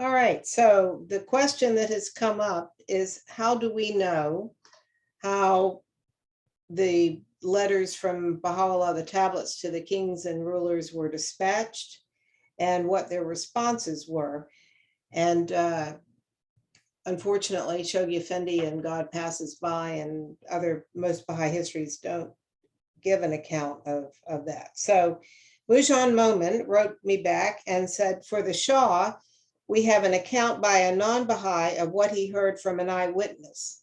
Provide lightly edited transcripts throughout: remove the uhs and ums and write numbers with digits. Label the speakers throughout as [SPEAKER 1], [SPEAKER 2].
[SPEAKER 1] All right, so the question that has come up is, how do we know how the letters from Baha'u'llah, the tablets to the kings and rulers, were dispatched and what their responses were? And unfortunately, Shoghi Effendi and God Passes By and most Baha'i histories don't give an account of that. So Mujan Momin wrote me back and said, for the Shah, we have an account by a non-Baha'i of what he heard from an eyewitness.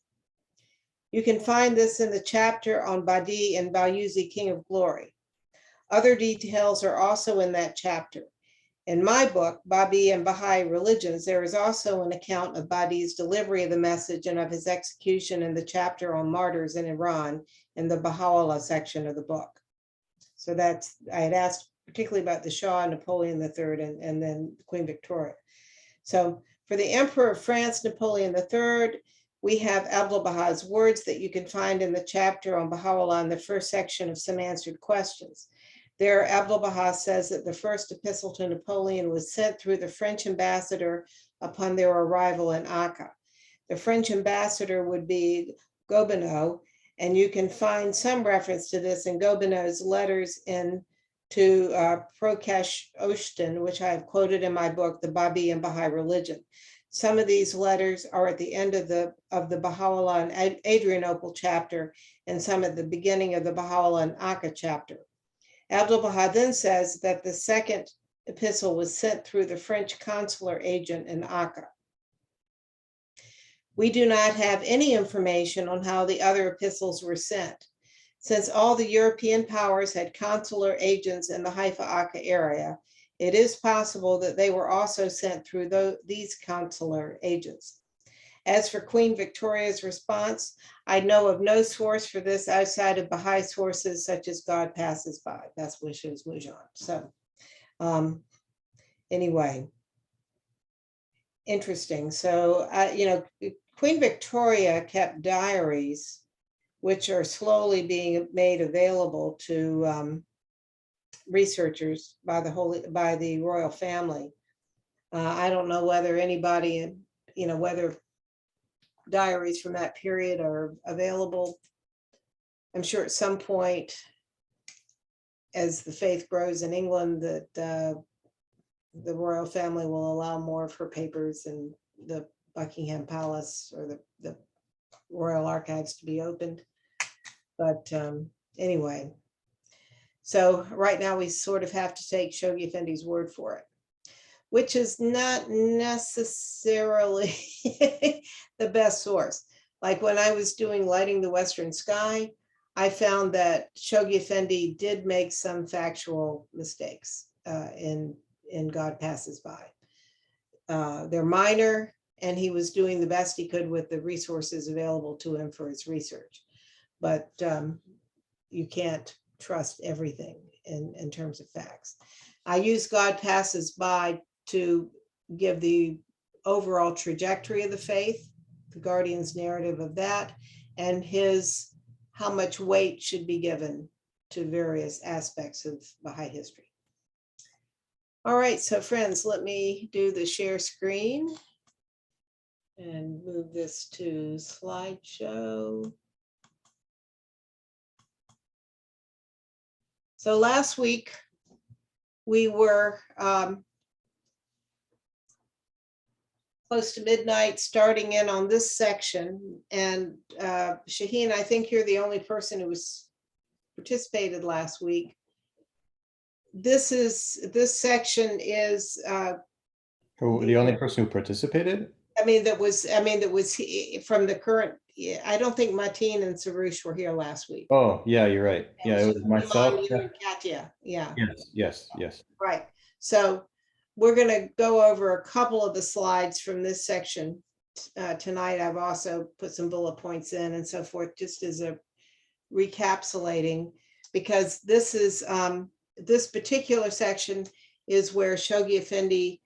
[SPEAKER 1] You can find this in the chapter on Badi and Bayuzi, King of Glory. Other details are also in that chapter. In my book, Babi and Baha'i Religions, there is also an account of Badi's delivery of the message and of his execution in the chapter on martyrs in Iran in the Baha'u'llah section of the book. So I had asked particularly about the Shah, Napoleon III, and then Queen Victoria. So for the Emperor of France, Napoleon III, we have Abdu'l-Baha's words that you can find in the chapter on Baha'u'llah in the first section of Some Answered Questions. There, Abdu'l-Baha says that the first epistle to Napoleon was sent through the French ambassador upon their arrival in Akka. The French ambassador would be Gobineau, and you can find some reference to this in Gobineau's letters to Prakash Oshtin, which I have quoted in my book, The Babi and Baha'i Religion. Some of these letters are at the end of the Baha'u'llah and Adrianople chapter, and some at the beginning of the Baha'u'llah and Akka chapter. Abdu'l-Baha then says that the second epistle was sent through the French consular agent in Akka. We do not have any information on how the other epistles were sent. Since all the European powers had consular agents in the Haifa-Akka area, it is possible that they were also sent through these consular agents. As for Queen Victoria's response, I know of no source for this outside of Baha'i sources such as God Passes By. That's Wishes Mujan. So anyway, interesting. So, Queen Victoria kept diaries, which are slowly being made available to researchers by the royal family. I don't know whether anybody, whether diaries from that period are available. I'm sure at some point, as the faith grows in England, that the royal family will allow more of her papers in the Buckingham Palace or the Royal Archives to be opened. But anyway, so right now we sort of have to take Shoghi Effendi's word for it, which is not necessarily the best source. Like when I was doing Lighting the Western Sky, I found that Shoghi Effendi did make some factual mistakes in God Passes By. They're minor, and he was doing the best he could with the resources available to him for his research. But you can't trust everything in terms of facts. I use God Passes By to give the overall trajectory of the faith, the Guardian's narrative of that, and how much weight should be given to various aspects of Baha'i history. All right, so friends, let me do the share screen and move this to slideshow. So last week we were close to midnight, starting in on this section. And Shaheen, I think you're the only person who participated last week. This section is
[SPEAKER 2] the only person who participated.
[SPEAKER 1] That was from the current. I don't think Mateen and Sarush were here last week.
[SPEAKER 2] Oh yeah, you're right. Yeah, it was myself.
[SPEAKER 1] And Katya. Yeah.
[SPEAKER 2] Yes.
[SPEAKER 1] Right. So we're going to go over a couple of the slides from this section tonight. I've also put some bullet points in and so forth, just as a recapitulating, because this is this particular section is where Shoghi Effendi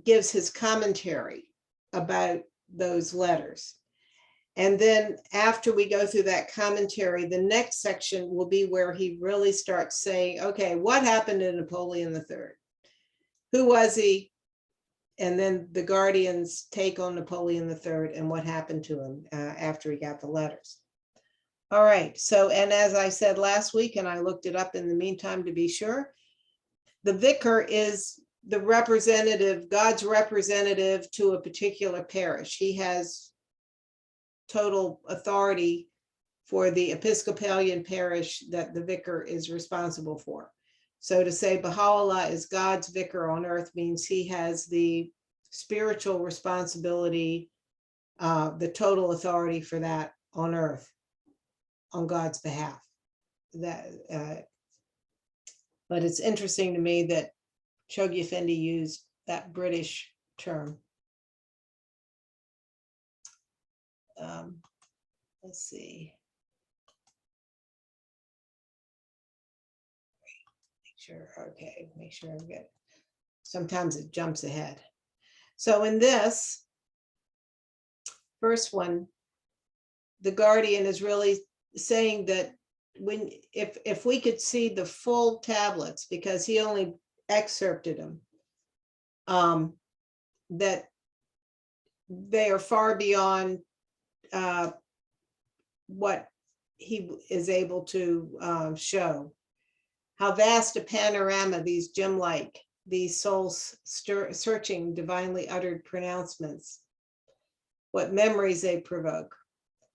[SPEAKER 1] gives his commentary about those letters. And then after we go through that commentary, the next section will be where he really starts saying, okay, what happened to Napoleon III? Who was he? and then the Guardians take on Napoleon III and what happened to him after he got the letters. All right, so, and as I said last week, and I looked it up in the meantime to be sure, the vicar is the representative, God's representative to a particular parish. He has total authority for the Episcopalian parish that the vicar is responsible for. So to say Baha'u'llah is God's vicar on earth means he has the spiritual responsibility, the total authority for that on earth, on God's behalf. But it's interesting to me that Chogi Effendi used that British term. Let's see. Make sure, okay, make sure I get, sometimes it jumps ahead. So in this first one, the Guardian is really saying that when, if we could see the full tablets, because he only excerpted them, that they are far beyond what he is able to show. How vast a panorama these gem-like, these soul-searching, divinely uttered pronouncements, what memories they provoke,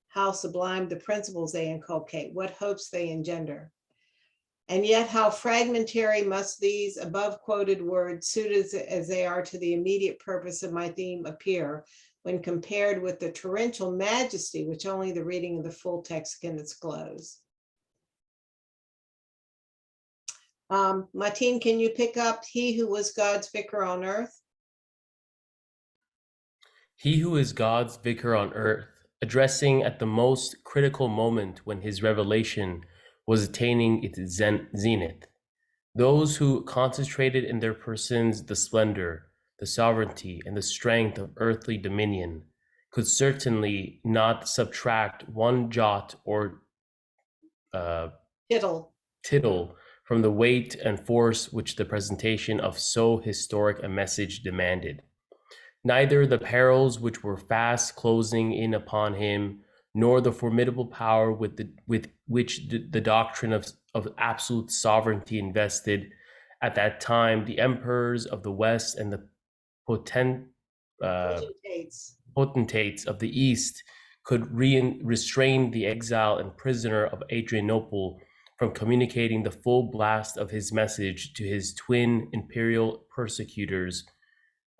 [SPEAKER 1] how sublime the principles they inculcate, what hopes they engender. And yet how fragmentary must these above quoted words, suited as they are to the immediate purpose of my theme, appear when compared with the torrential majesty which only the reading of the full text can disclose. Martin, can you pick up he who was God's vicar on earth?
[SPEAKER 3] He who is God's vicar on earth, addressing at the most critical moment when his revelation was attaining its zenith, those who concentrated in their persons the splendor, the sovereignty, and the strength of earthly dominion, could certainly not subtract one jot or tittle from the weight and force which the presentation of so historic a message demanded. Neither the perils which were fast closing in upon him, nor the formidable power with which the doctrine of absolute sovereignty invested at that time the emperors of the West and the potentates of the East could restrain the exile and prisoner of Adrianople from communicating the full blast of his message to his twin imperial persecutors,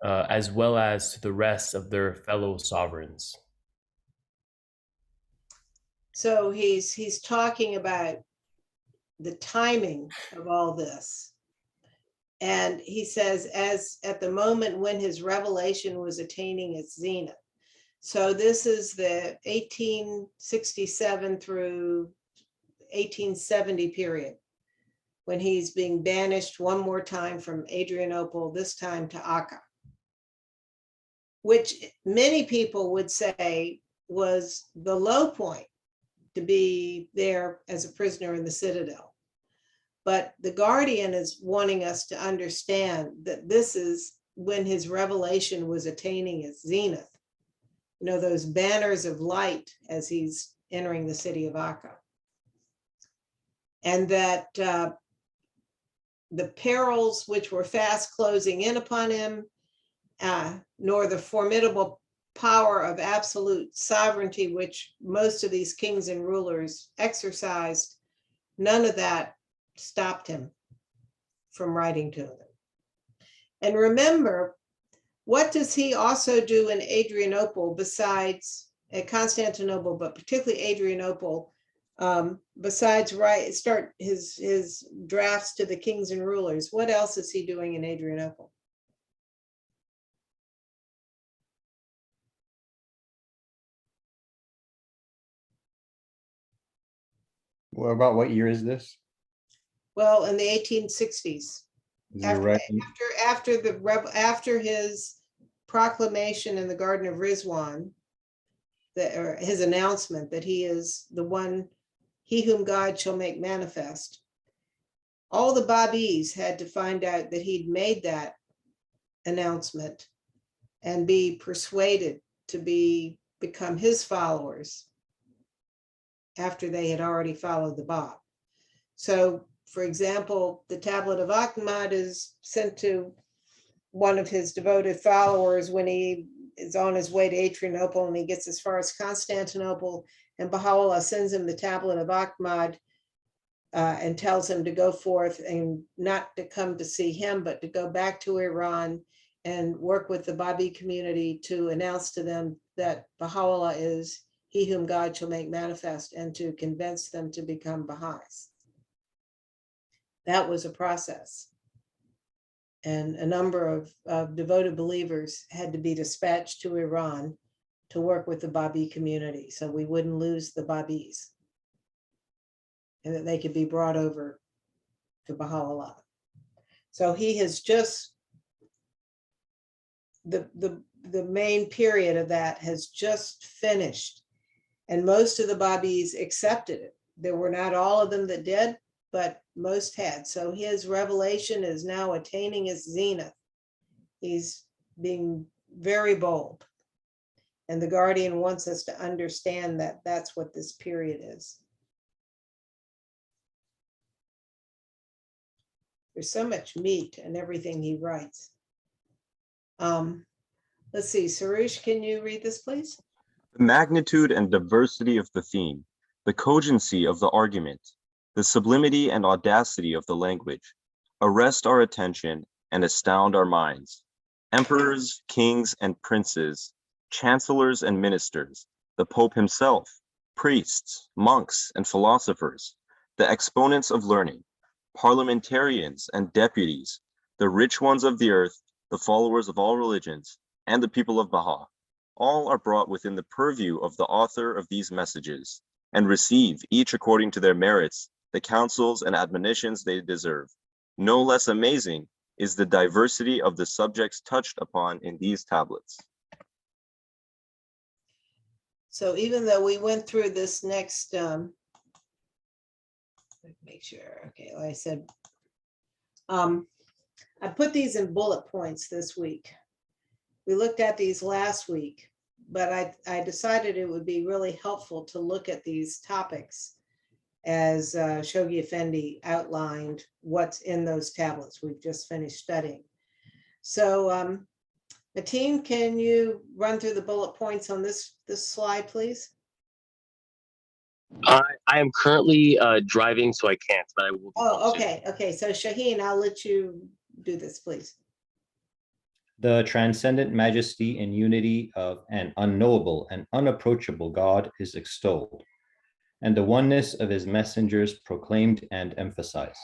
[SPEAKER 3] as well as to the rest of their fellow sovereigns.
[SPEAKER 1] So he's talking about the timing of all this. And he says, as at the moment when his revelation was attaining its zenith. So this is the 1867 through 1870 period, when he's being banished one more time from Adrianople, this time to Akka, which many people would say was the low point, to be there as a prisoner in the citadel. But the Guardian is wanting us to understand that this is when his revelation was attaining its zenith. You know, those banners of light as he's entering the city of Akka. And that the perils which were fast closing in upon him, nor the formidable power of absolute sovereignty which most of these kings and rulers exercised, none of that stopped him from writing to them. And remember, what does he also do in Adrianople besides at Constantinople, but particularly Adrianople, besides start his drafts to the kings and rulers? What else is he doing in Adrianople?
[SPEAKER 2] Well, about what year is this?
[SPEAKER 1] Well, in the 1860s. After his proclamation in the Garden of Rizwan, or his announcement that he is the one, he whom God shall make manifest, all the Babis had to find out that he'd made that announcement and be persuaded to become his followers after they had already followed the Bab. So, for example, the tablet of Ahmad is sent to one of his devoted followers when he is on his way to Adrianople, and he gets as far as Constantinople, and Baha'u'llah sends him the tablet of Ahmad and tells him to go forth and not to come to see him, but to go back to Iran and work with the Babi community to announce to them that Baha'u'llah is he whom God shall make manifest, and to convince them to become Baha'is. That was a process. And a number of devoted believers had to be dispatched to Iran to work with the Babi community, so we wouldn't lose the Babis, and that they could be brought over to Baha'u'llah. So he has just, the main period of that has just finished, and most of the Babis accepted it. There were not all of them that did, but most had. So his revelation is now attaining its zenith. He's being very bold. And the Guardian wants us to understand that that's what this period is. There's so much meat in everything he writes. Let's see, Sarush, can you read this, please?
[SPEAKER 4] The magnitude and diversity of the theme, the cogency of the argument, the sublimity and audacity of the language arrest our attention and astound our minds. Emperors, kings, and princes, chancellors and ministers, the Pope himself, priests, monks, and philosophers, the exponents of learning, parliamentarians and deputies, the rich ones of the earth, the followers of all religions, and the people of Baha, all are brought within the purview of the author of these messages, and receive, each according to their merits, the counsels and admonitions they deserve. No less amazing is the diversity of the subjects touched upon in these tablets.
[SPEAKER 1] So even though we went through this next, make sure, okay, like I said, I put these in bullet points this week. We looked at these last week, but I decided it would be really helpful to look at these topics as Shoghi Effendi outlined what's in those tablets we've just finished studying. So Mateen, can you run through the bullet points on this slide, please?
[SPEAKER 3] I am currently driving, so I can't, but I will. Be
[SPEAKER 1] Oh,
[SPEAKER 3] soon.
[SPEAKER 1] okay. So Shaheen, I'll let you do this, please.
[SPEAKER 2] The transcendent majesty and unity of an unknowable and unapproachable God is extolled, and the oneness of his messengers proclaimed and emphasized.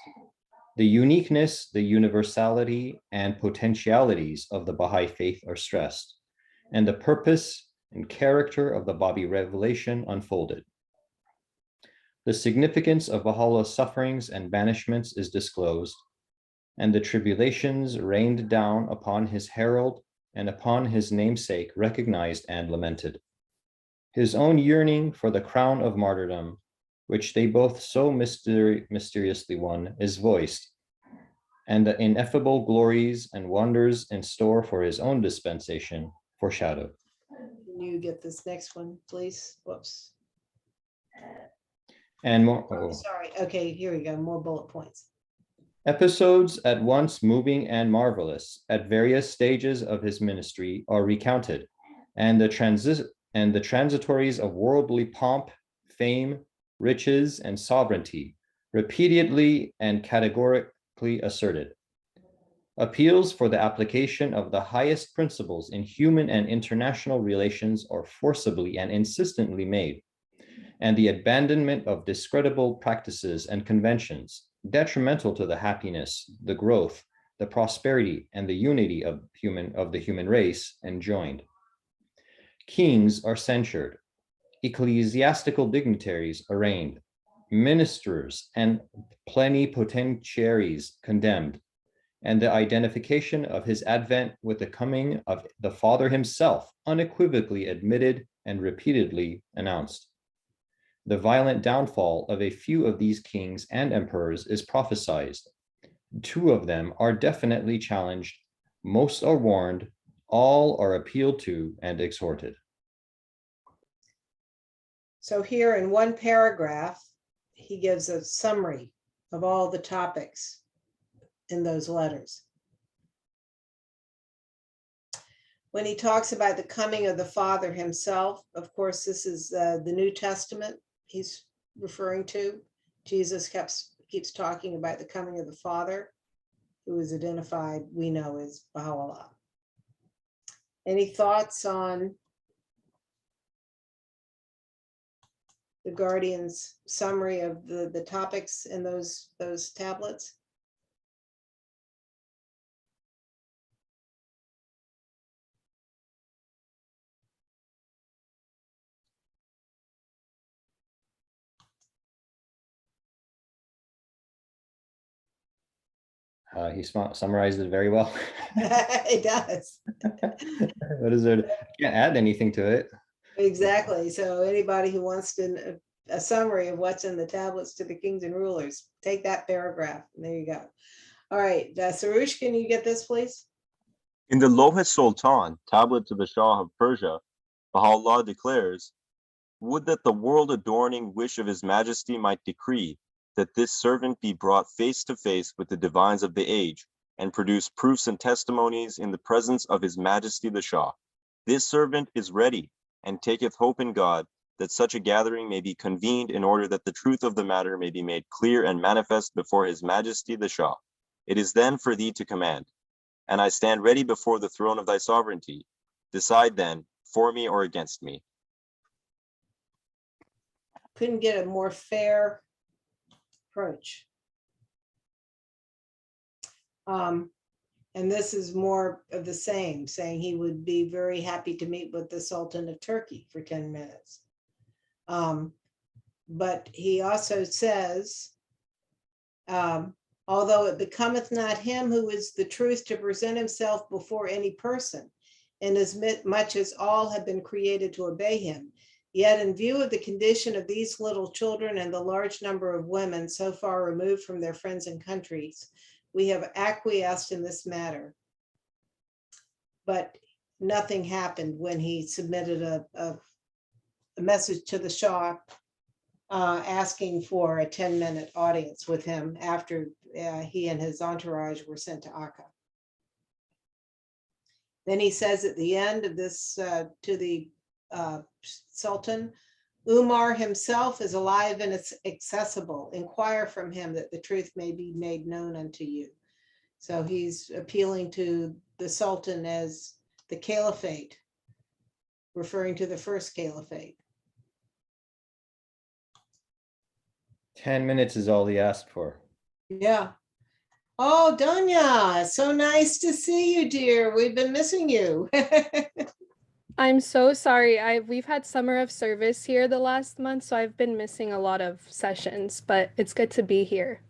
[SPEAKER 2] The uniqueness, the universality, and potentialities of the Baha'i faith are stressed, and the purpose and character of the Babi revelation unfolded. The significance of Baha'u'llah's sufferings and banishments is disclosed, and the tribulations rained down upon his herald and upon his namesake recognized and lamented. His own yearning for the crown of martyrdom, which they both so mysteriously won, is voiced, and the ineffable glories and wonders in store for his own dispensation foreshadowed.
[SPEAKER 1] Can you get this next one, please? Whoops.
[SPEAKER 2] And more.
[SPEAKER 1] Oh, sorry. Okay, here we go. More bullet points.
[SPEAKER 2] Episodes at once moving and marvelous at various stages of his ministry are recounted, and the transitories of worldly pomp, fame, riches, and sovereignty repeatedly and categorically asserted. Appeals for the application of the highest principles in human and international relations are forcibly and insistently made, and the abandonment of discreditable practices and conventions detrimental to the happiness, the growth, the prosperity, and the unity of the human race enjoined. Kings are censured, ecclesiastical dignitaries arraigned, ministers and plenipotentiaries condemned, and the identification of his advent with the coming of the Father himself unequivocally admitted and repeatedly announced. The violent downfall of a few of these kings and emperors is prophesied. 2 of them are definitely challenged, most are warned, All are appealed to and exhorted.
[SPEAKER 1] So here in one paragraph, he gives a summary of all the topics in those letters. When he talks about the coming of the Father himself, of course, this is the New Testament he's referring to. Jesus keeps talking about the coming of the Father, who is identified, we know, as Baha'u'llah. Any thoughts on the Guardian's summary of the topics in those tablets?
[SPEAKER 2] He summarized it very well.
[SPEAKER 1] It does.
[SPEAKER 2] What is there? I can't add anything to it.
[SPEAKER 1] Exactly. So anybody who wants a summary of what's in the tablets to the kings and rulers, take that paragraph. And there you go. All right, Sarush, can you get this, please?
[SPEAKER 4] In the Loh Sultan, tablet to the Shah of Persia, Baha'u'llah declares, "Would that the world-adorning wish of His Majesty might decree that this servant be brought face to face with the divines of the age, and produce proofs and testimonies in the presence of His Majesty the Shah. This servant is ready, and taketh hope in God that such a gathering may be convened in order that the truth of the matter may be made clear and manifest before His Majesty the Shah. It is then for thee to command, and I stand ready before the throne of thy sovereignty. Decide then, for me or against me."
[SPEAKER 1] Couldn't get a more fair approach. And this is more of the same, saying he would be very happy to meet with the Sultan of Turkey for 10 minutes. But he also says, although it becometh not him who is the truth to present himself before any person, inasmuch as all have been created to obey him, yet in view of the condition of these little children and the large number of women so far removed from their friends and countries, we have acquiesced in this matter. But nothing happened when he submitted a message to the Shah asking for a 10-minute audience with him after he and his entourage were sent to Akka. Then he says at the end of this to the Sultan, "Umar himself is alive and it's accessible. Inquire from him that the truth may be made known unto you." So he's appealing to the Sultan as the Caliphate, referring to the first Caliphate.
[SPEAKER 2] 10 minutes is all he asked for.
[SPEAKER 1] Yeah. Oh, Donya, so nice to see you, dear. We've been missing you.
[SPEAKER 5] I'm so sorry. We've had summer of service here the last month, so I've been missing a lot of sessions, but it's good to be here.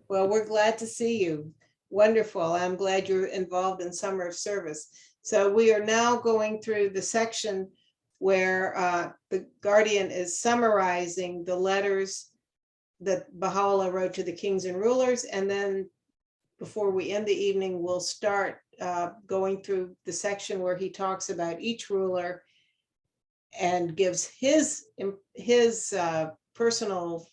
[SPEAKER 1] Well, we're glad to see you. Wonderful. I'm glad you're involved in summer of service. So we are now going through the section where the Guardian is summarizing the letters that Baha'u'llah wrote to the kings and rulers. And then before we end the evening, we'll start going through the section where he talks about each ruler and gives his personal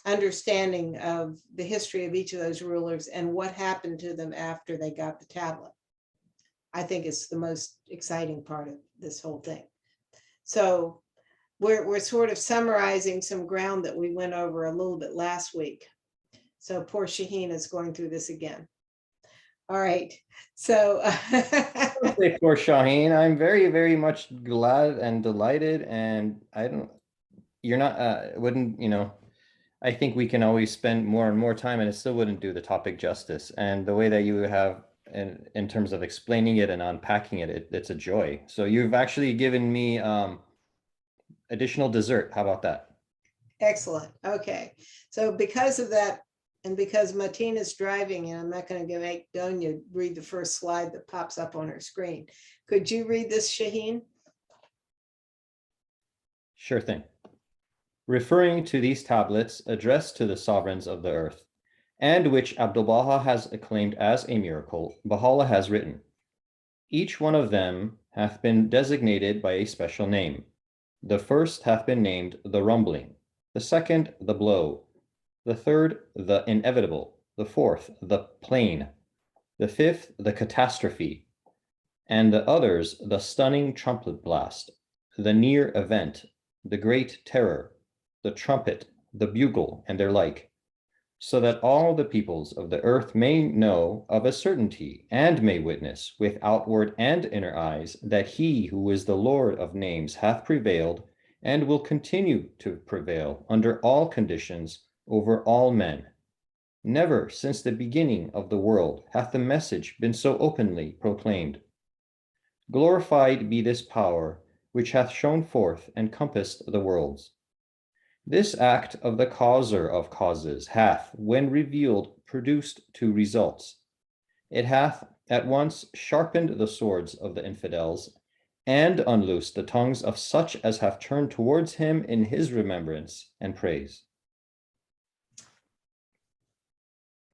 [SPEAKER 1] understanding of the history of each of those rulers and what happened to them after they got the tablet. I think it's the most exciting part of this whole thing. So we're sort of summarizing some ground that we went over a little bit last week. So poor Shaheen is going through this again. All right, so.
[SPEAKER 2] Don't say poor Shaheen. I'm very, very much glad and delighted, and I think we can always spend more and more time and it still wouldn't do the topic justice. And the way that you have in terms of explaining it and unpacking it, it's a joy. So you've actually given me additional dessert. How about that?
[SPEAKER 1] Excellent. Okay. So because of that, and because Matina's driving, and I'm not going to make Donya read the first slide that pops up on her screen. Could you read this, Shaheen?
[SPEAKER 2] Sure thing. Referring to these tablets addressed to the sovereigns of the earth, and which Abdu'l-Baha has acclaimed as a miracle, Baha'u'llah has written, Each one of them hath been designated by a special name. The first hath been named the rumbling, the second the blow, the third the inevitable, the fourth the plain, the fifth the catastrophe, and the others the stunning trumpet blast, the near event, the great terror, the trumpet, the bugle, and their like, so that all the peoples of the earth may know of a certainty and may witness with outward and inner eyes that he who is the Lord of names hath prevailed and will continue to prevail under all conditions over all men. Never since the beginning of the world hath the message been so openly proclaimed. Glorified be this power which hath shone forth and compassed the worlds. This act of the causer of causes hath, when revealed, produced two results. It hath at once sharpened the swords of the infidels and unloosed the tongues of such as have turned towards him in his remembrance and praise.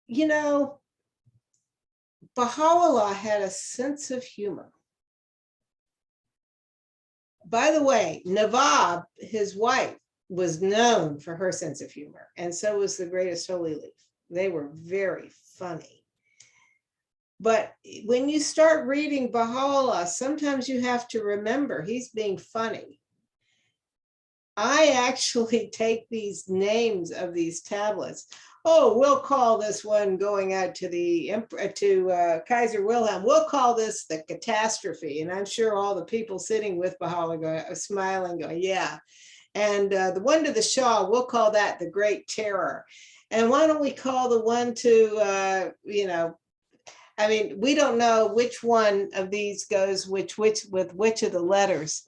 [SPEAKER 1] You know, Baha'u'llah had a sense of humor. By the way, Nawab, his wife, was known for her sense of humor, and so was the greatest holy leaf. They were very funny. But when you start reading Baha'u'llah, sometimes you have to remember he's being funny. I actually take these names of these tablets. Oh, we'll call this one going out to the Kaiser Wilhelm. We'll call this the catastrophe. And I'm sure all the people sitting with Baha'u'llah are smiling, going, yeah. And the one to the Shah, we'll call that the Great Terror. And why don't we call the one to, I mean, we don't know which one of these goes with which of the letters,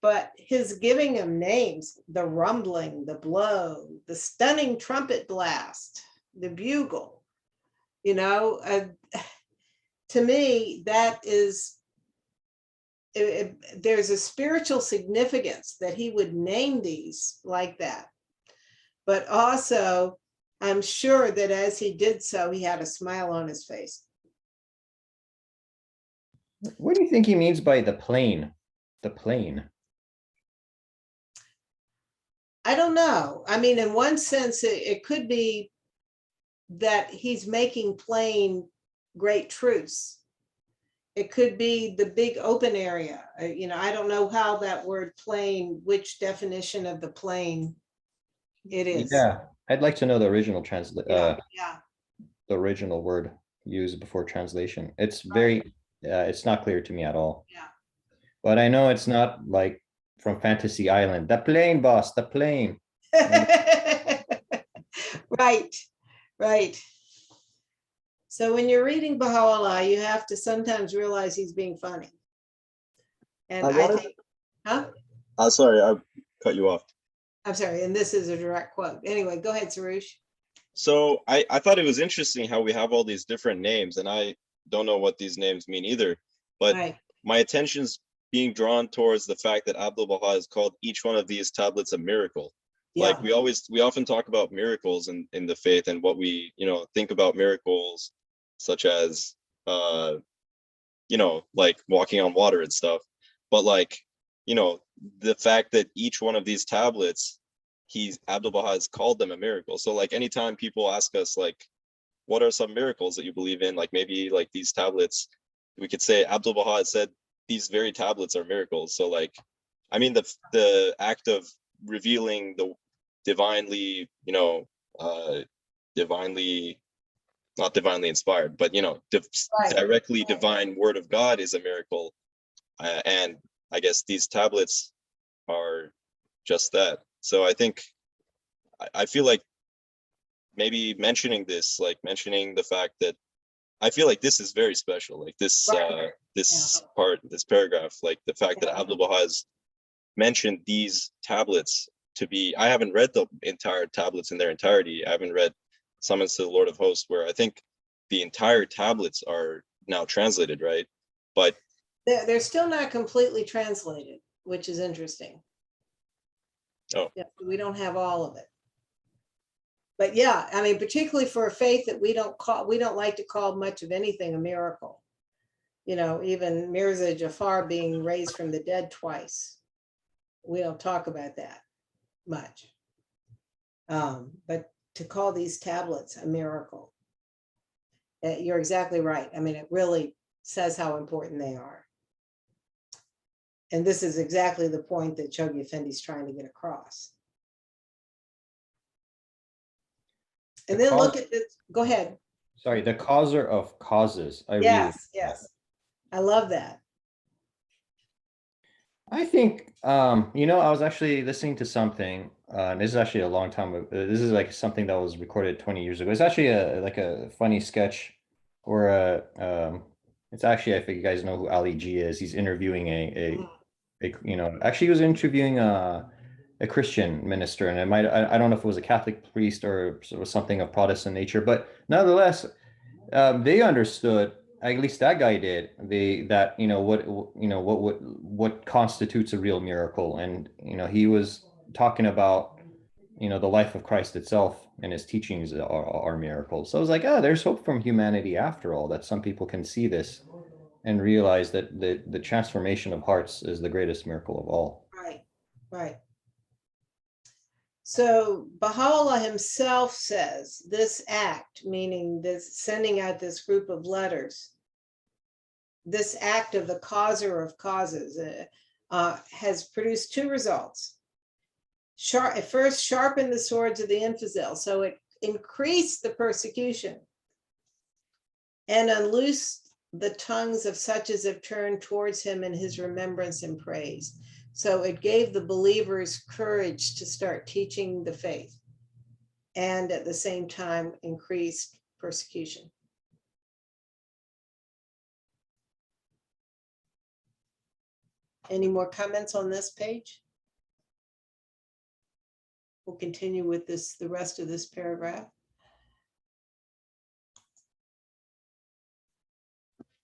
[SPEAKER 1] but his giving them names, the rumbling, the blow, the stunning trumpet blast, the bugle, to me, that is, there's a spiritual significance that he would name these like that. But also, I'm sure that as he did so, he had a smile on his face.
[SPEAKER 2] What do you think he means by the plain? The plain.
[SPEAKER 1] I don't know. I mean, in one sense, it could be that he's making plain great truths. It could be the big open area. I don't know how that word plain, which definition of the plain it is.
[SPEAKER 2] Yeah, I'd like to know the original
[SPEAKER 1] Yeah.
[SPEAKER 2] the original word used before translation. It's very, it's not clear to me at all.
[SPEAKER 1] Yeah.
[SPEAKER 2] But I know it's not like from Fantasy Island. The plane, boss, the plane.
[SPEAKER 1] Right. So when you're reading Baha'u'llah, you have to sometimes realize he's being funny. And I think,
[SPEAKER 4] sorry, I cut you off.
[SPEAKER 1] I'm sorry, and this is a direct quote. Anyway, go ahead, Sarush.
[SPEAKER 4] So I thought it was interesting how we have all these different names, and I don't know what these names mean either, but my attention's being drawn towards the fact that Abdu'l-Baha has called each one of these tablets a miracle. Yeah. Like we often talk about miracles in the faith and what we, think about miracles such as, like walking on water and stuff. But like, the fact that each one of these tablets, Abdu'l-Baha has called them a miracle. So like anytime people ask us like, what are some miracles that you believe in? Like maybe like these tablets, we could say Abdu'l-Baha said these very tablets are miracles. So like, I mean, the act of revealing the divinely, not divinely inspired, but directly divine word of God is a miracle. And I guess these tablets are just that. So I think, I feel like maybe mentioning this, like mentioning the fact that I feel like this is very special. Like this, this paragraph, like the fact that Abdu'l-Baha has mentioned these tablets to be, I haven't read the entire tablets in their entirety. I haven't read Summons to the Lord of Hosts, where I think the entire tablets are now translated, right? But
[SPEAKER 1] they're still not completely translated, which is interesting.
[SPEAKER 4] Oh,
[SPEAKER 1] yeah, we don't have all of it. But yeah, I mean, particularly for a faith that we don't like to call much of anything a miracle. even Mirza Jafar being raised from the dead twice. We don't talk about that much. But to call these tablets a miracle, you're exactly right. I mean, it really says how important they are. And this is exactly the point that Chogi Effendi's trying to get across. And then look at this. Go ahead.
[SPEAKER 2] Sorry, the causer of causes.
[SPEAKER 1] Yes, yes. I love that.
[SPEAKER 2] I think, I was actually listening to something, and this is actually a long time ago. This is like something that was recorded 20 years ago. It's actually like a funny sketch or it's actually, I think you guys know who Ali G is. He's interviewing actually he was interviewing a Christian minister, and I don't know if it was a Catholic priest or it was something of Protestant nature, but nonetheless, they understood, at least that guy did, what constitutes a real miracle. And he was talking about the life of Christ itself, and his teachings are miracles. So I was like, there's hope from humanity after all, that some people can see this and realize that the transformation of hearts is the greatest miracle of all.
[SPEAKER 1] Right. So Baha'u'llah himself says this act, meaning this sending out this group of letters, this act of the causer of causes, has produced two results. It first sharpened the swords of the infidel, so it increased the persecution and unloosed the tongues of such as have turned towards him in his remembrance and praise. So it gave the believers courage to start teaching the faith, and at the same time increased persecution. Any more comments on this page? We'll continue with the rest of this paragraph.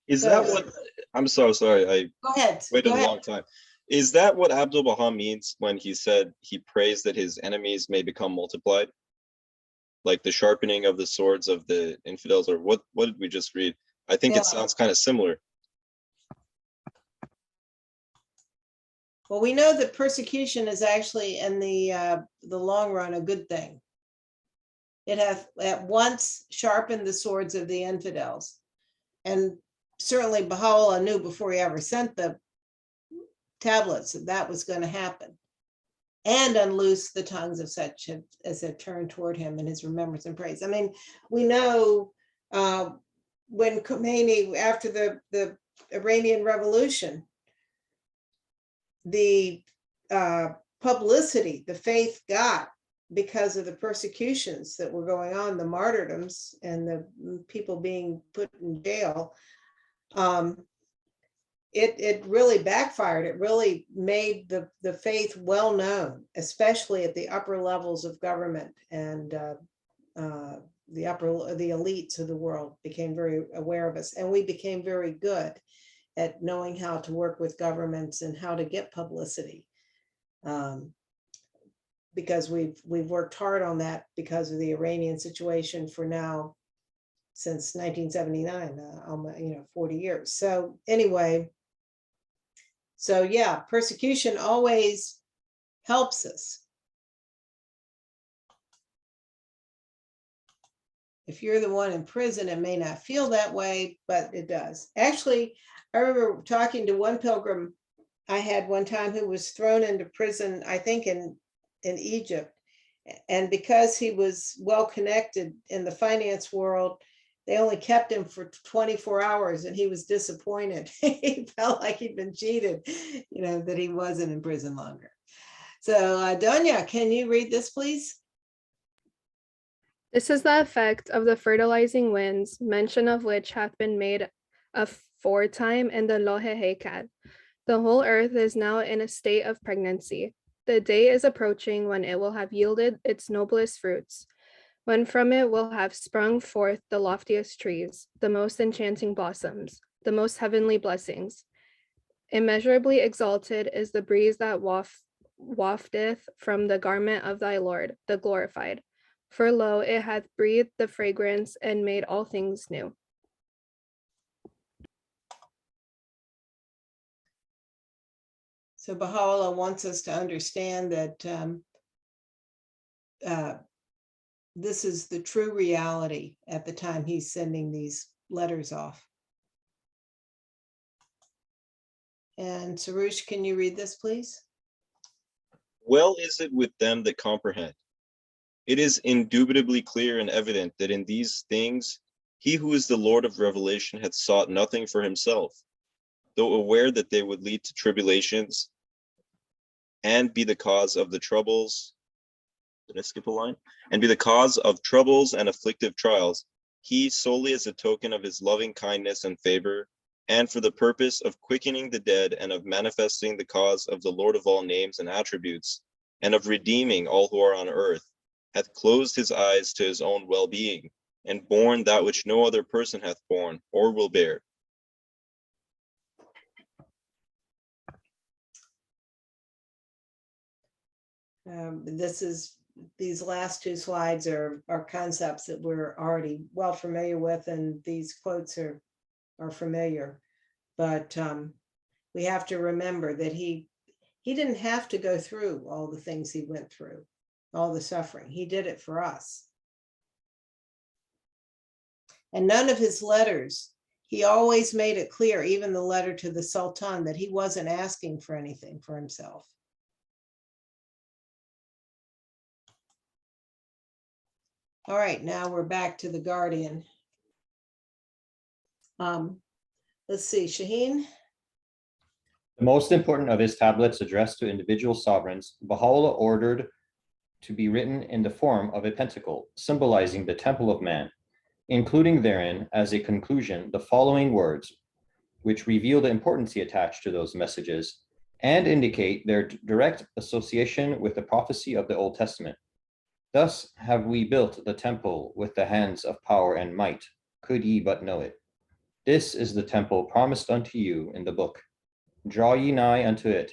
[SPEAKER 4] Is that what, I'm so sorry, I
[SPEAKER 1] Go ahead.
[SPEAKER 4] waited a long time. Is that what Abdul Baha means when he said he prays that his enemies may become multiplied? Like the sharpening of the swords of the infidels, or what did we just read? I think it sounds kind of similar.
[SPEAKER 1] Well, we know that persecution is actually in the long run a good thing. It has at once sharpened the swords of the infidels. And certainly Baha'u'llah knew before he ever sent the tablets that was going to happen, and unloose the tongues of such as had turned toward him in his remembrance and praise. I mean, we know when Khomeini, after the Iranian Revolution, the publicity the faith got because of the persecutions that were going on, the martyrdoms and the people being put in jail, it really backfired. It really made the faith well known, especially at the upper levels of government, and the elites of the world became very aware of us, and we became very good at knowing how to work with governments and how to get publicity, because we've worked hard on that because of the Iranian situation for now since 1979, 40 years. So anyway, so yeah, persecution always helps us. If you're the one in prison, it may not feel that way, but it does. Actually, I remember talking to one pilgrim I had one time who was thrown into prison, I think in Egypt. And because he was well connected in the finance world, they only kept him for 24 hours and he was disappointed. He felt like he'd been cheated, that he wasn't in prison longer. So Donya, can you read this, please?
[SPEAKER 5] This is the effect of the fertilizing winds, mention of which hath been made aforetime in the Lohe Hekad. The whole earth is now in a state of pregnancy. The day is approaching when it will have yielded its noblest fruits, when from it will have sprung forth the loftiest trees, the most enchanting blossoms, the most heavenly blessings. Immeasurably exalted is the breeze that wafteth from the garment of thy Lord, the glorified. For lo, it hath breathed the fragrance and made all things new.
[SPEAKER 1] So Baha'u'llah wants us to understand that this is the true reality at the time he's sending these letters off. And Sarush, can you read this, please?
[SPEAKER 4] Well is it with them that comprehend. It is indubitably clear and evident that in these things he who is the Lord of revelation hath sought nothing for himself, though aware that they would lead to tribulations and be the cause of the troubles. Did I skip a line? And be the cause of troubles and afflictive trials. He solely as a token of his loving kindness and favor, and for the purpose of quickening the dead and of manifesting the cause of the Lord of all names and attributes, and of redeeming all who are on earth, hath closed his eyes to his own well-being, and borne that which no other person hath borne or will bear.
[SPEAKER 1] These last two slides are concepts that we're already well familiar with, and these quotes are familiar. But we have to remember that he didn't have to go through all the things he went through, all the suffering. He did it for us. And none of his letters, he always made it clear, even the letter to the Sultan, that he wasn't asking for anything for himself. All right, now we're back to the Guardian. Let's see, Shaheen.
[SPEAKER 2] The most important of his tablets addressed to individual sovereigns, Baha'u'llah ordered to be written in the form of a pentacle, symbolizing the temple of man, including therein, as a conclusion, the following words, which reveal the importance he attached to those messages and indicate their direct association with the prophecy of the Old Testament. Thus have we built the temple with the hands of power and might, could ye but know it. This is the temple promised unto you in the book. Draw ye nigh unto it.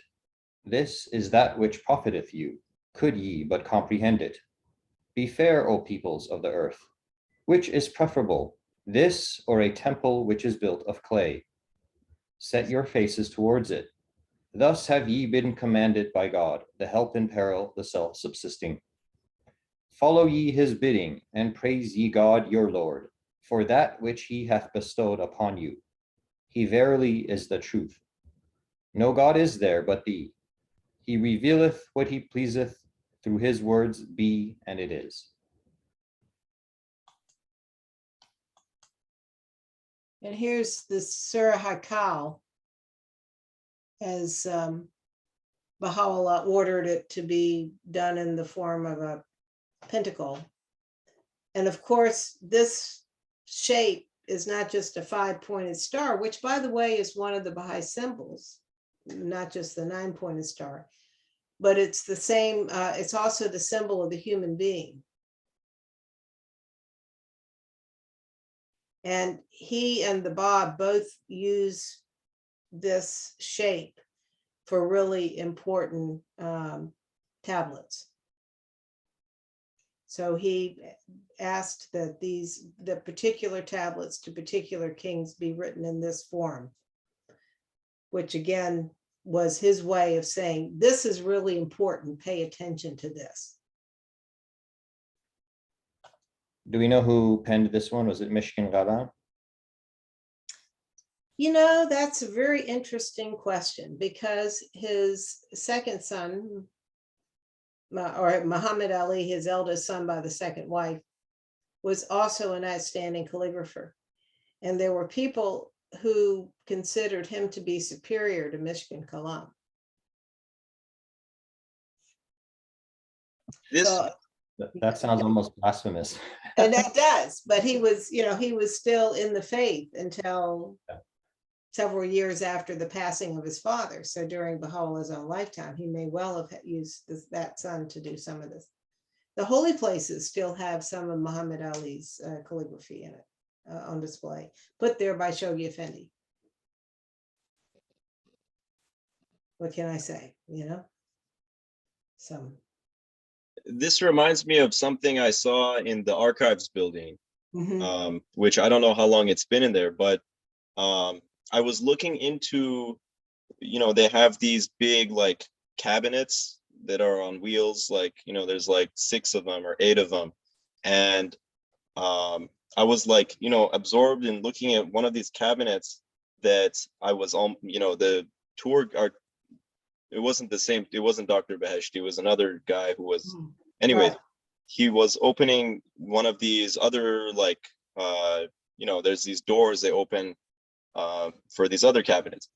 [SPEAKER 2] This is that which profiteth you, could ye but comprehend it. Be fair, O peoples of the earth. Which is preferable, this or a temple which is built of clay? Set your faces towards it. Thus have ye been commanded by God, the help in peril, the self-subsisting. Follow ye his bidding, and praise ye God your Lord, for that which he hath bestowed upon you. He verily is the truth. No God is there but thee. He revealeth what he pleaseth, through his words be, and it is.
[SPEAKER 1] And here's the Surah Hakal, as Baha'u'llah ordered it to be done in the form of a pentacle. And of course, this shape is not just a 5-pointed star, which, by the way, is one of the Baha'i symbols, not just the 9-pointed star, but it's the same, it's also the symbol of the human being. And he and the Bab both use this shape for really important tablets. So he asked that the particular tablets to particular kings be written in this form, which again was his way of saying, this is really important, pay attention to this.
[SPEAKER 2] Do we know who penned this one? Was it Mishkin Ghala?
[SPEAKER 1] You know, that's a very interesting question, because his second son, or Muhammad Ali, his eldest son by the second wife, was also an outstanding calligrapher. And there were people who considered him to be superior to Mishkin Kalam.
[SPEAKER 2] That sounds almost blasphemous.
[SPEAKER 1] And that does, but he was, he was still in the faith until several years after the passing of his father. So during Baha'u'llah's own lifetime, he may well have used that son to do some of this. The holy places still have some of Muhammad Ali's calligraphy in it on display, put there by Shoghi Effendi. What can I say, So.
[SPEAKER 4] This reminds me of something I saw in the archives building, which I don't know how long it's been in there, but I was looking into they have these big like cabinets that are on wheels, like, there's like 6 of them or 8 of them. And I was like, absorbed in looking at one of these cabinets that I was on, the tour, it wasn't the same, it wasn't Dr. Beheshti, it was another guy who was, anyway,
[SPEAKER 1] Right.
[SPEAKER 4] he was opening one of these other, like, there's these doors they open for these other cabinets.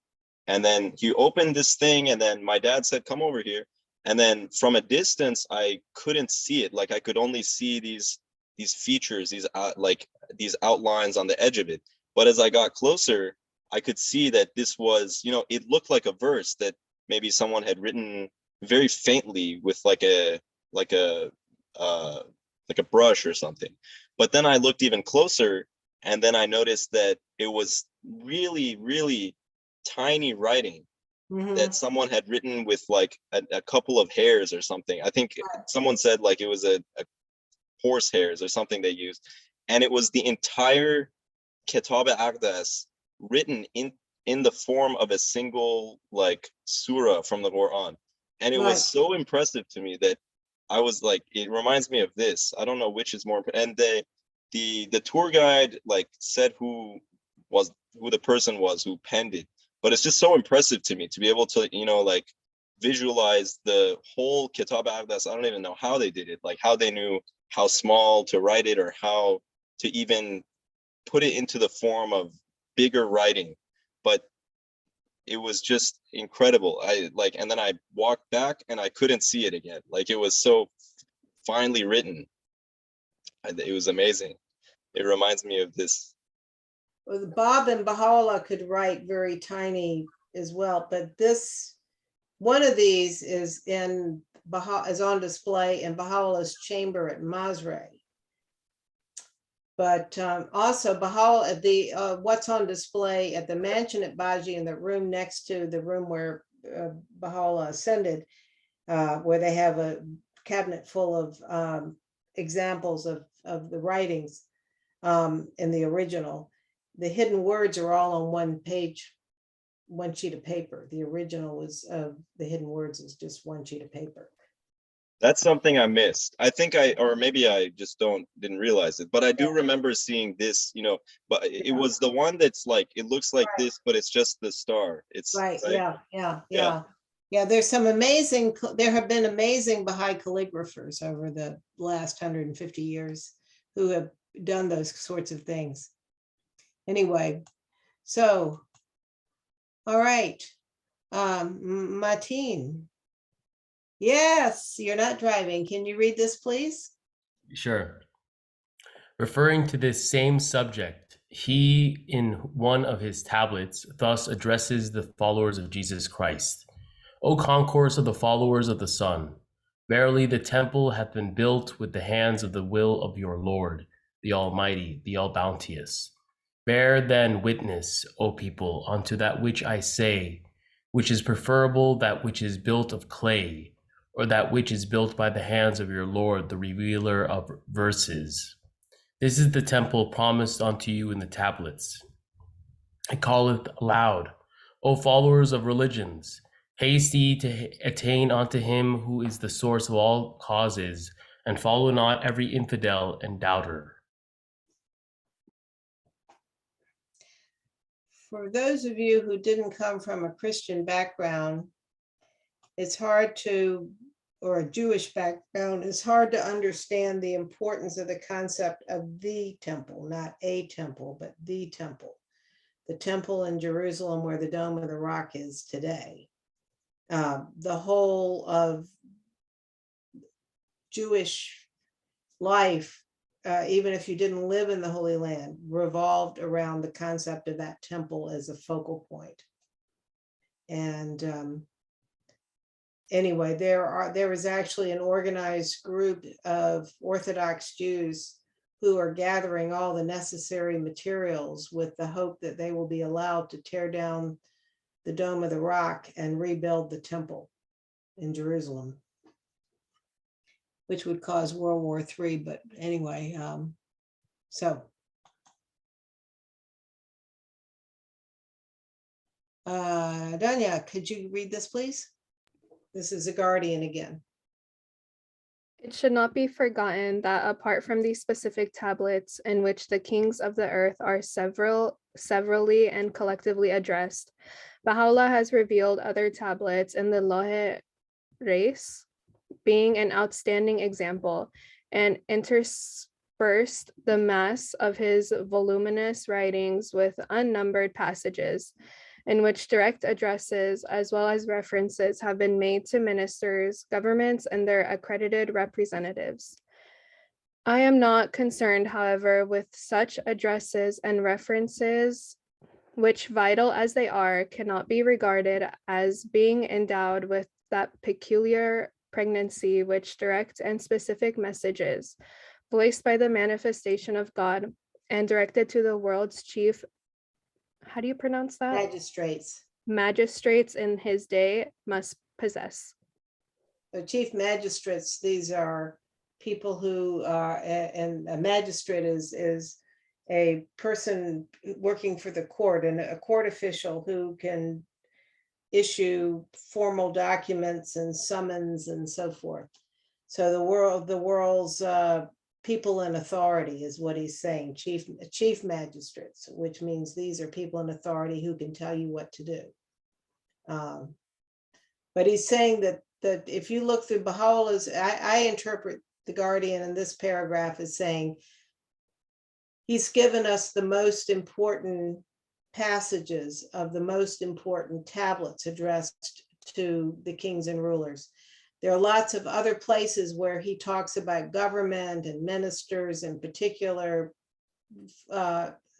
[SPEAKER 4] And then he opened this thing, and then my dad said, come over here. And then from a distance, I couldn't see it. Like, I could only see these features, these outlines on the edge of it. But as I got closer, I could see that this was, it looked like a verse that maybe someone had written very faintly with like a uh, brush or something. But then I looked even closer, and then I noticed that it was really, really tiny writing that someone had written with like a couple of hairs or something. I think someone said like it was a horse hairs or something they used. And it was the entire Kitab al-Aqdas written in the form of a single like surah from the Quran. And it was
[SPEAKER 1] Right.
[SPEAKER 4] so impressive to me that I was like, it reminds me of this. I don't know which is more. And the tour guide like said who the person was who penned it. But it's just so impressive to me to be able to, like visualize the whole Kitab al-Aqdas. I don't even know how they did it, like how they knew how small to write it or how to even put it into the form of bigger writing. But it was just incredible. And then I walked back and I couldn't see it again. Like, it was so finely written. It was amazing. It reminds me of this.
[SPEAKER 1] Well, Bob and Baha'u'llah could write very tiny as well, but one of these is is on display in Baha'u'llah's chamber at Masre. But also Baha'u'llah, what's on display at the mansion at Baji, in the room next to the room where Baha'u'llah ascended, where they have a cabinet full of examples of the writings in the original. The hidden words are all on one page, one sheet of paper. The original was the hidden words is just one sheet of paper.
[SPEAKER 4] That's something I missed. I think or maybe I just didn't realize it, but I do remember seeing this, but it was the one that's like, it looks like this, but it's just the star. It's
[SPEAKER 1] Right.
[SPEAKER 4] right?
[SPEAKER 1] Yeah. There have been amazing Baha'i calligraphers over the last 150 years who have done those sorts of things. Anyway, so, all right. Mateen. Yes, you're not driving. Can you read this, please?
[SPEAKER 3] Sure. Referring to this same subject, he, in one of his tablets, thus addresses the followers of Jesus Christ. O concourse of the followers of the Son, verily the temple hath been built with the hands of the will of your Lord, the Almighty, the All-Bounteous. Bear then witness, O people, unto that which I say, which is preferable that which is built of clay, or that which is built by the hands of your Lord, the revealer of verses. This is the temple promised unto you in the tablets. It calleth aloud, O followers of religions, haste ye to attain unto him who is the source of all causes, and follow not every infidel and doubter.
[SPEAKER 1] For those of you who didn't come from a Christian background, or a Jewish background, it's hard to understand the importance of the concept of the temple, not a temple, but the temple. The temple in Jerusalem where the Dome of the Rock is today. The whole of Jewish life, even if you didn't live in the Holy Land, revolved around the concept of that temple as a focal point. And anyway, there is actually an organized group of Orthodox Jews who are gathering all the necessary materials with the hope that they will be allowed to tear down the Dome of the Rock and rebuild the temple in Jerusalem, which would cause World War III. But anyway, so. Danya, could you read this, please? This is a guardian again.
[SPEAKER 5] It should not be forgotten that apart from these specific tablets in which the kings of the earth are severally and collectively addressed, Baha'u'llah has revealed other tablets in the Lohe race, being an outstanding example, and interspersed the mass of his voluminous writings with unnumbered passages in which direct addresses as well as references have been made to ministers, governments, and their accredited representatives. I am not concerned, however, with such addresses and references, which, vital as they are, cannot be regarded as being endowed with that peculiar pregnancy which direct and specific messages, voiced by the manifestation of God and directed to the world's chief, how do you pronounce that?
[SPEAKER 1] Magistrates.
[SPEAKER 5] Magistrates in his day must possess.
[SPEAKER 1] The chief magistrates, these are people who are, and a magistrate is a person working for the court, and a court official who can issue formal documents and summons and so forth. So the world's people in authority is what he's saying, chief magistrates, which means these are people in authority who can tell you what to do. But he's saying that if you look through Baha'u'llah's, I interpret the Guardian in this paragraph as saying he's given us the most important passages of the most important tablets addressed to the kings and rulers. There are lots of other places where he talks about government and ministers, in particular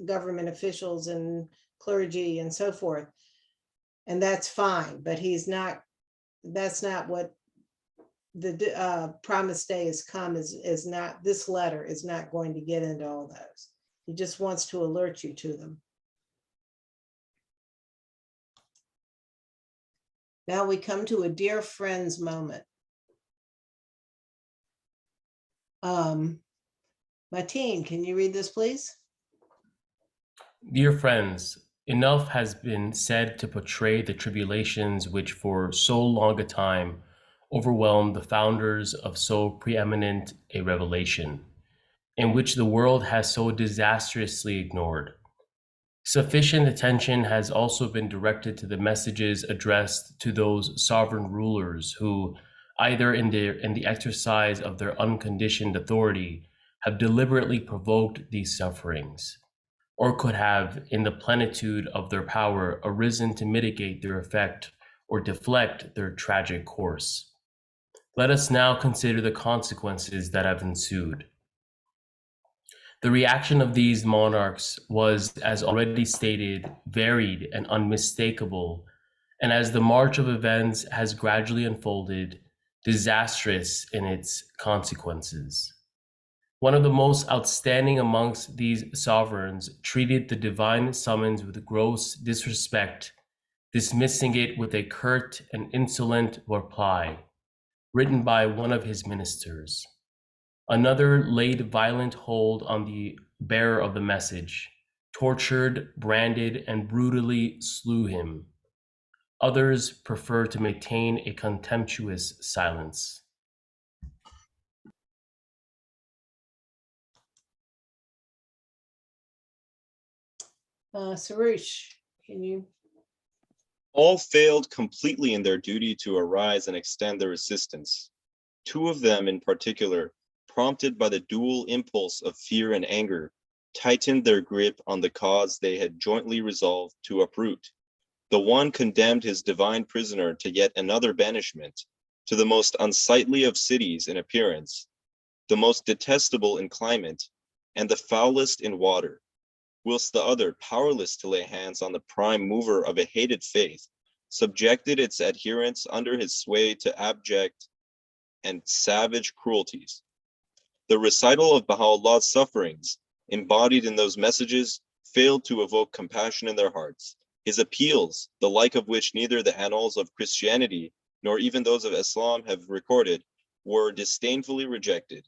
[SPEAKER 1] government officials and clergy and so forth. And that's fine, but that's not what the promised day has come, is not, this letter is not going to get into all those. He just wants to alert you to them. Now we come to a dear friends moment. Mateen, can you read this, please?
[SPEAKER 3] Dear friends, enough has been said to portray the tribulations which for so long a time overwhelmed the founders of so preeminent a revelation, and which the world has so disastrously ignored. Sufficient attention has also been directed to the messages addressed to those sovereign rulers who, either in the exercise of their unconditioned authority, have deliberately provoked these sufferings, or could have, in the plenitude of their power, arisen to mitigate their effect or deflect their tragic course. Let us now consider the consequences that have ensued. The reaction of these monarchs was, as already stated, varied and unmistakable, and as the march of events has gradually unfolded, disastrous in its consequences. One of the most outstanding amongst these sovereigns treated the divine summons with gross disrespect, dismissing it with a curt and insolent reply, written by one of his ministers. Another laid violent hold on the bearer of the message, tortured, branded, and brutally slew him. Others preferred to maintain a contemptuous silence.
[SPEAKER 1] Sarush, can you?
[SPEAKER 4] All failed completely in their duty to arise and extend their resistance. Two of them in particular, prompted by the dual impulse of fear and anger, tightened their grip on the cause they had jointly resolved to uproot. The one condemned his divine prisoner to yet another banishment, to the most unsightly of cities in appearance, the most detestable in climate, and the foulest in water, whilst the other, powerless to lay hands on the prime mover of a hated faith, subjected its adherents under his sway to abject and savage cruelties. The recital of Baha'u'llah's sufferings, embodied in those messages, failed to evoke compassion in their hearts. His appeals, the like of which neither the annals of Christianity nor even those of Islam have recorded, were disdainfully rejected.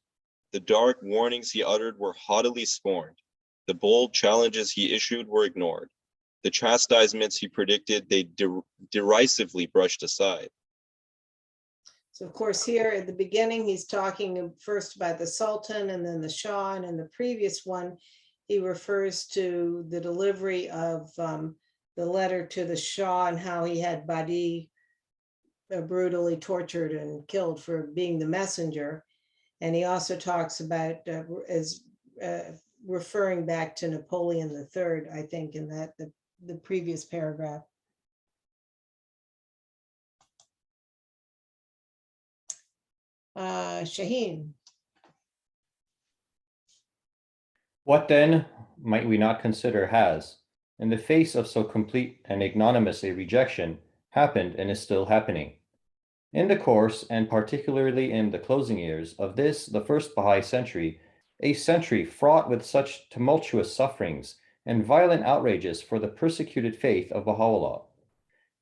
[SPEAKER 4] The dark warnings he uttered were haughtily scorned. The bold challenges he issued were ignored. The chastisements he predicted, they derisively brushed aside.
[SPEAKER 1] So of course, here at the beginning, he's talking first about the Sultan and then the Shah, and in the previous one, he refers to the delivery of the letter to the Shah and how he had Badi brutally tortured and killed for being the messenger. And he also talks about as referring back to Napoleon III, I think, in that the previous paragraph. Shaheen.
[SPEAKER 2] What then might we not consider has, in the face of so complete and ignominious a rejection, happened and is still happening? In the course, and particularly in the closing years of this, the first Baha'i century, a century fraught with such tumultuous sufferings and violent outrages for the persecuted faith of Baha'u'llah.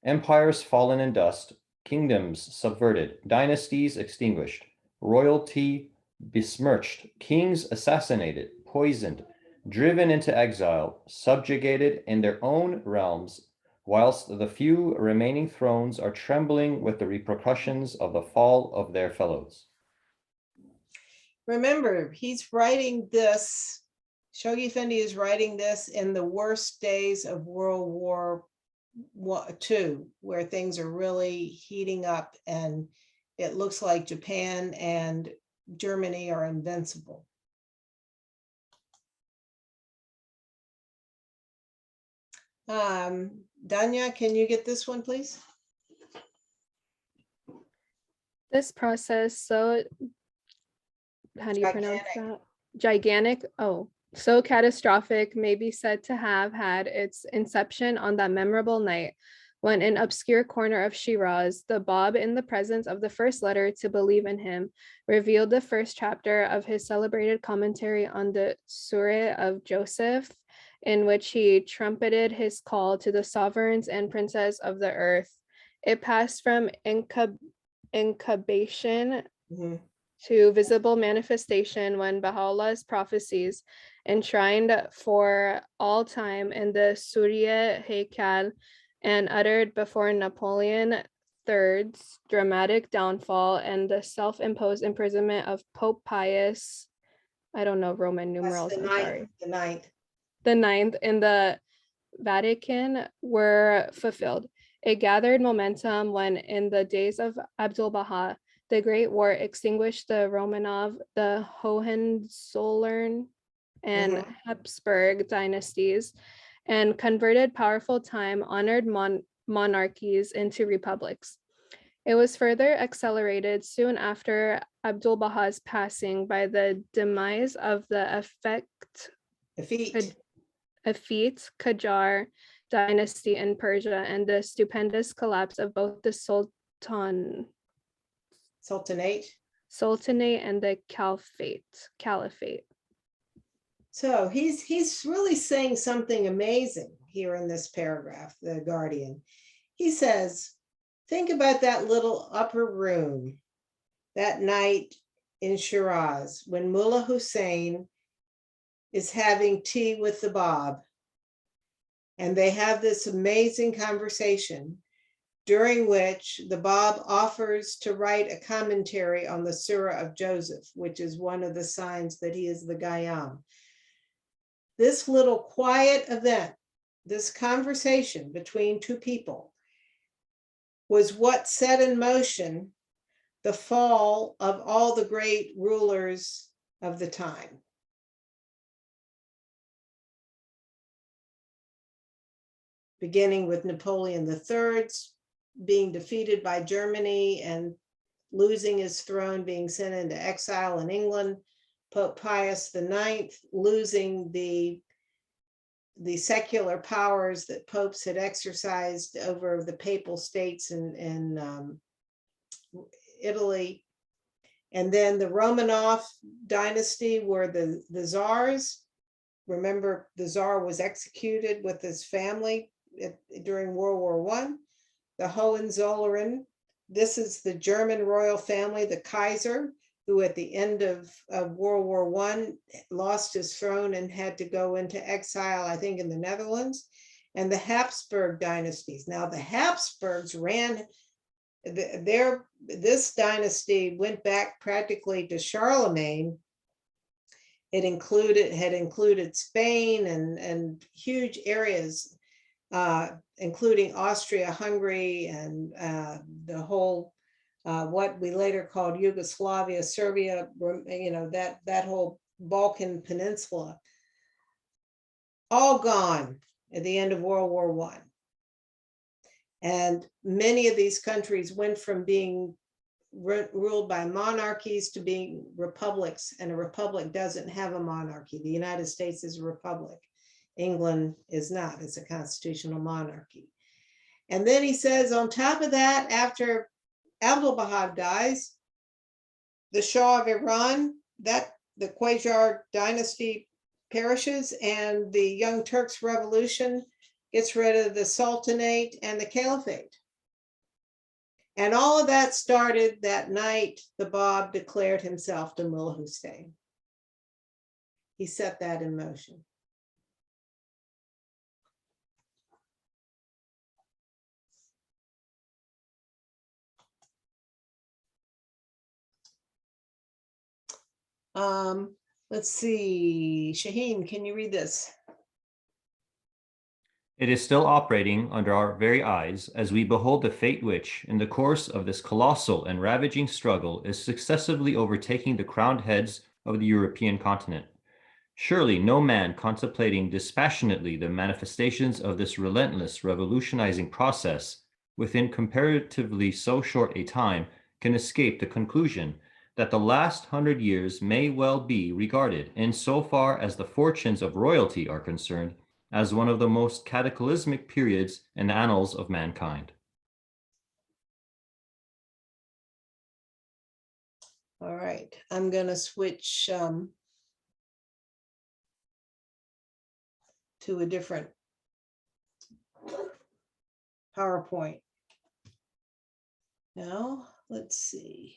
[SPEAKER 2] Empires fallen in dust, kingdoms subverted, dynasties extinguished, royalty besmirched, kings assassinated, poisoned, driven into exile, subjugated in their own realms, whilst the few remaining thrones are trembling with the repercussions of the fall of their fellows.
[SPEAKER 1] Remember, he's writing this, Shoghi Effendi is writing this in the worst days of World War II, where things are really heating up and it looks like Japan and Germany are invincible. Danya, can you get this one, please?
[SPEAKER 5] This process, so how do you pronounce that? Gigantic. Oh, so catastrophic may be said to have had its inception on that memorable night when in obscure corner of Shiraz, the Bab, in the presence of the first letter to believe in him, revealed the first chapter of his celebrated commentary on the Surah of Joseph, in which he trumpeted his call to the sovereigns and princes of the earth. It passed from incubation to visible manifestation when Baha'u'llah's prophecies, enshrined for all time in the Surya Haykal and uttered before Napoleon III's dramatic downfall and the self-imposed imprisonment of Pope Pius, I don't know Roman numerals, I'm sorry. The ninth in the Vatican were fulfilled. It gathered momentum when, in the days of Abdul Baha, the Great War extinguished the Romanov, the Hohenzollern, and Habsburg dynasties, and converted powerful time-honored monarchies into republics. It was further accelerated soon after Abdul Baha's passing by the demise of the Effete Qajar dynasty in Persia and the stupendous collapse of both the Sultanate and the Caliphate.
[SPEAKER 1] So he's really saying something amazing here in this paragraph, the Guardian. He says, think about that little upper room that night in Shiraz when Mullah Hussein is having tea with the Bab. And they have this amazing conversation during which the Bab offers to write a commentary on the Surah of Joseph, which is one of the signs that he is the Gayyam. This little quiet event, this conversation between two people, was what set in motion the fall of all the great rulers of the time. Beginning with Napoleon III being defeated by Germany and losing his throne, being sent into exile in England, Pope Pius IX losing the secular powers that popes had exercised over the papal states in Italy, and then the Romanov dynasty where the czars, remember the czar was executed with his family during World War I, the Hohenzollern, this is the German royal family, the Kaiser, who at the end of World War I lost his throne and had to go into exile, I think in the Netherlands. and the Habsburg dynasties. Now, the Habsburgs ran this dynasty went back practically to Charlemagne. It had included Spain and huge areas, including Austria, Hungary, and the whole what we later called Yugoslavia, Serbia, that whole Balkan Peninsula, all gone at the end of World War I. And many of these countries went from being ruled by monarchies to being republics, and a republic doesn't have a monarchy. The United States is a republic. England is not, it's a constitutional monarchy. And then he says, on top of that, after Abdul-Baha dies, the Shah of Iran, the Qajar dynasty perishes, and the Young Turks Revolution gets rid of the Sultanate and the Caliphate. And all of that started that night the Bab declared himself to Mullah Hussein. He set that in motion. Let's see, Shaheen, can you read this?
[SPEAKER 2] It is still operating under our very eyes as we behold the fate which, in the course of this colossal and ravaging struggle, is successively overtaking the crowned heads of the European continent. Surely no man contemplating dispassionately the manifestations of this relentless revolutionizing process within comparatively so short a time can escape the conclusion that the last 100 years may well be regarded, in so far as the fortunes of royalty are concerned, as one of the most cataclysmic periods in the annals of mankind.
[SPEAKER 1] All right, I'm going to switch to a different PowerPoint. Now, let's see.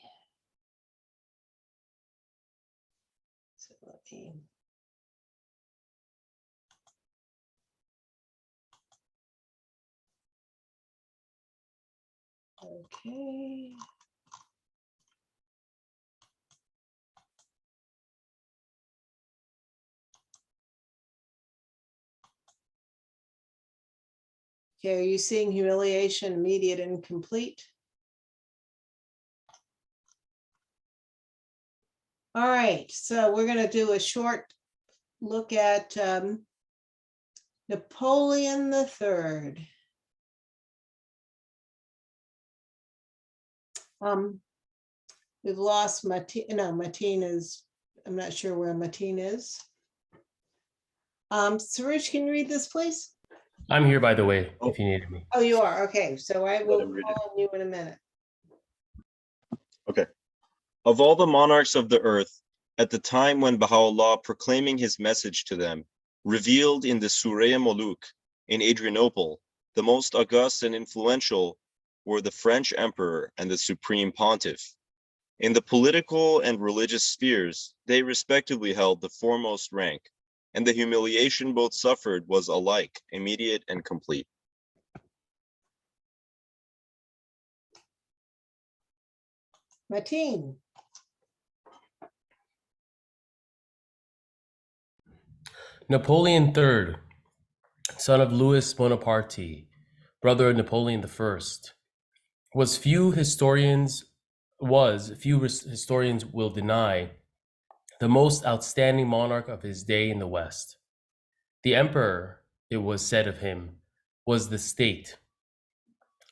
[SPEAKER 1] So let me. Okay. Okay, are you seeing humiliation, immediate and complete? All right, so we're going to do a short look at Napoleon III. We've lost Mateen. No, Mateen is, I'm not sure where Mateen is. Sarush, can you read this, please?
[SPEAKER 3] I'm here, by the way, if you needed me.
[SPEAKER 1] Oh, you are, okay, so I will
[SPEAKER 4] him read it.
[SPEAKER 1] call on you in a minute.
[SPEAKER 4] Okay. Of all the monarchs of the earth, at the time when Baha'u'llah, proclaiming his message to them, revealed in the Surah Muluk in Adrianople, the most august and influential were the French emperor and the supreme pontiff. In the political and religious spheres, they respectively held the foremost rank, and the humiliation both suffered was alike immediate and complete.
[SPEAKER 1] Mateen.
[SPEAKER 3] Napoleon III, son of Louis Bonaparte, brother of Napoleon I, few historians will deny, the most outstanding monarch of his day in the West. The emperor, it was said of him, was the state.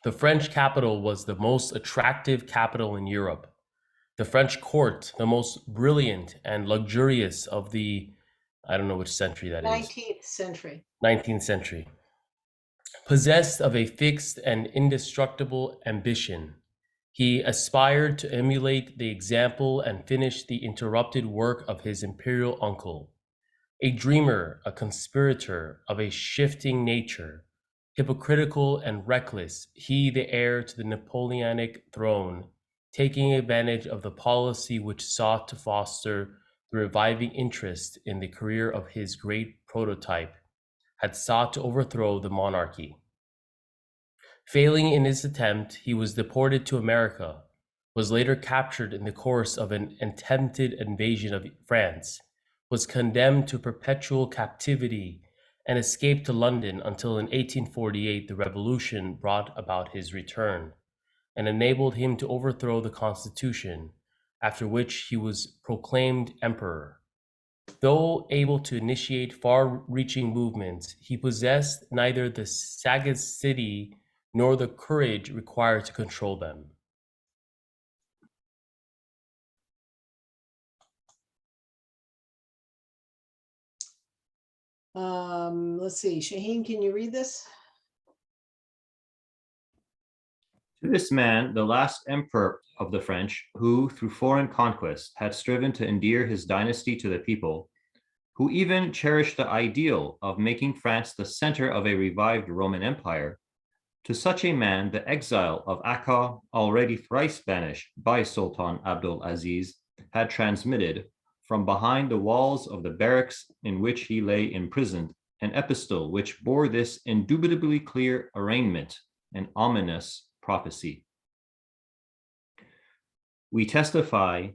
[SPEAKER 3] The French capital was the most attractive capital in Europe. The French court, the most brilliant and luxurious of the, I don't know which century that is.
[SPEAKER 1] 19th century.
[SPEAKER 3] 19th century. Possessed of a fixed and indestructible ambition, he aspired to emulate the example and finish the interrupted work of his imperial uncle. A dreamer, a conspirator of a shifting nature, hypocritical and reckless, he the heir to the Napoleonic throne, taking advantage of the policy which sought to foster the reviving interest in the career of his great prototype, had sought to overthrow the monarchy. Failing in his attempt, he was deported to America, was later captured in the course of an attempted invasion of France, was condemned to perpetual captivity, and escaped to London until in 1848 the revolution brought about his return and enabled him to overthrow the constitution, after which he was proclaimed emperor. Though able to initiate far-reaching movements, he possessed neither the sagacity nor the courage required to control them.
[SPEAKER 1] Let's see, Shaheen, can you read this?
[SPEAKER 2] To this man, the last emperor of the French, who through foreign conquest had striven to endear his dynasty to the people, who even cherished the ideal of making France the center of a revived Roman Empire, to such a man, the exile of Akka, already thrice banished by Sultan Abdul Aziz, had transmitted, from behind the walls of the barracks in which he lay imprisoned, an epistle which bore this indubitably clear arraignment and ominous prophecy. We testify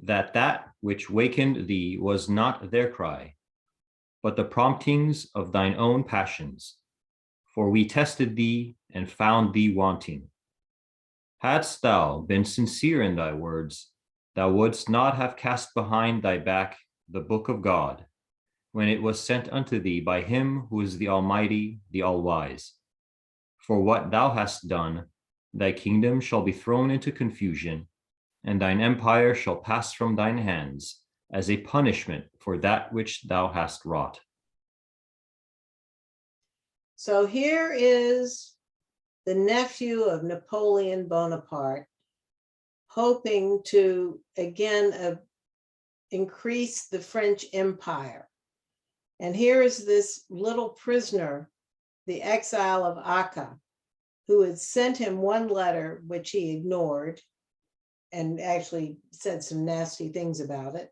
[SPEAKER 2] that which wakened thee was not their cry, but the promptings of thine own passions. For we tested thee and found thee wanting. Hadst thou been sincere in thy words, thou wouldst not have cast behind thy back the book of God, when it was sent unto thee by him who is the Almighty, the All-Wise. For what thou hast done, thy kingdom shall be thrown into confusion, and thine empire shall pass from thine hands as a punishment for that which thou hast wrought.
[SPEAKER 1] So here is the nephew of Napoleon Bonaparte, hoping to again increase the French Empire. And here is this little prisoner, the exile of Akka, who had sent him one letter, which he ignored, and actually said some nasty things about it,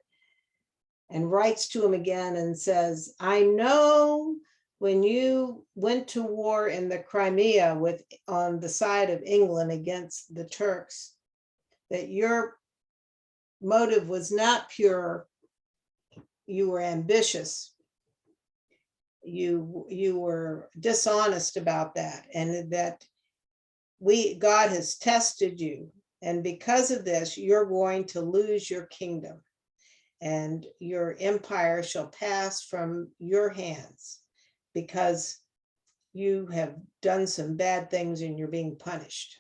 [SPEAKER 1] and writes to him again and says, I know when you went to war in the Crimea on the side of England against the Turks, that your motive was not pure, you were ambitious. You were dishonest about that, and that God has tested you. And because of this, you're going to lose your kingdom, and your empire shall pass from your hands because you have done some bad things and you're being punished.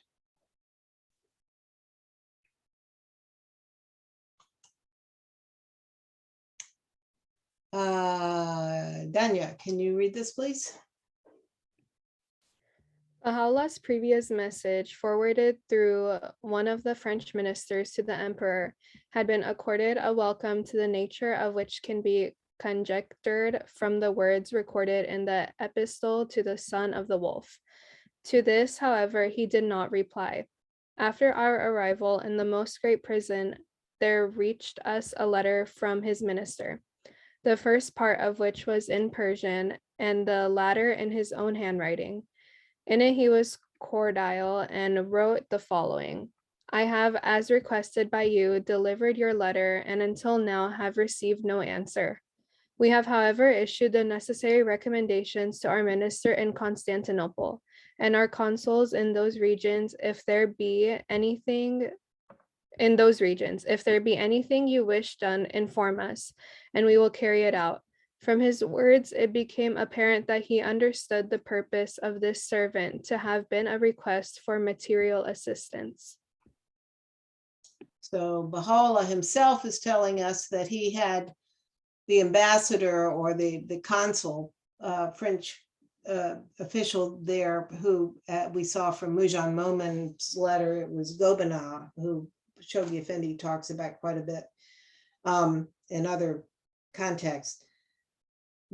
[SPEAKER 1] Danya, can you read this, please?
[SPEAKER 5] Baha'u'llah's previous message, forwarded through one of the French ministers to the emperor, had been accorded a welcome to the nature of which can be conjectured from the words recorded in the epistle to the son of the wolf. To this, however, he did not reply. After our arrival in the most great prison, there reached us a letter from his minister, the first part of which was in Persian, and the latter in his own handwriting. In it he was cordial and wrote the following: I have, as requested by you, delivered your letter, and until now have received no answer. We have, however, issued the necessary recommendations to our minister in Constantinople and our consuls in those regions, if there be anything you wish done, inform us, and we will carry it out. From his words, it became apparent that he understood the purpose of this servant to have been a request for material assistance.
[SPEAKER 1] So Baha'u'llah himself is telling us that he had the ambassador or the consul, French official there, who we saw from Mujan Momin's letter. It was Gobina, who Shoghi Effendi talks about quite a bit in other contexts,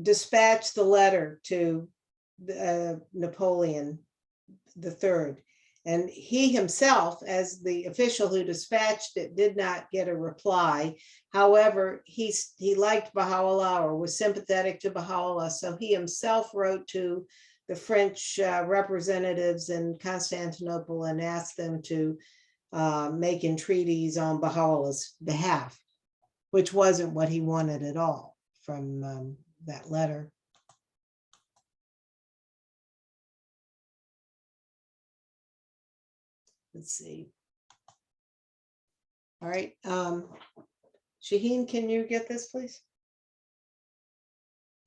[SPEAKER 1] dispatched the letter to Napoleon III. And he himself, as the official who dispatched it, did not get a reply. However, he liked Baha'u'llah or was sympathetic to Baha'u'llah, so he himself wrote to the French representatives in Constantinople and asked them to make entreaties on Baha'u'llah's behalf, which wasn't what he wanted at all from that letter. Let's see. All right. Shaheen, can you get this, please?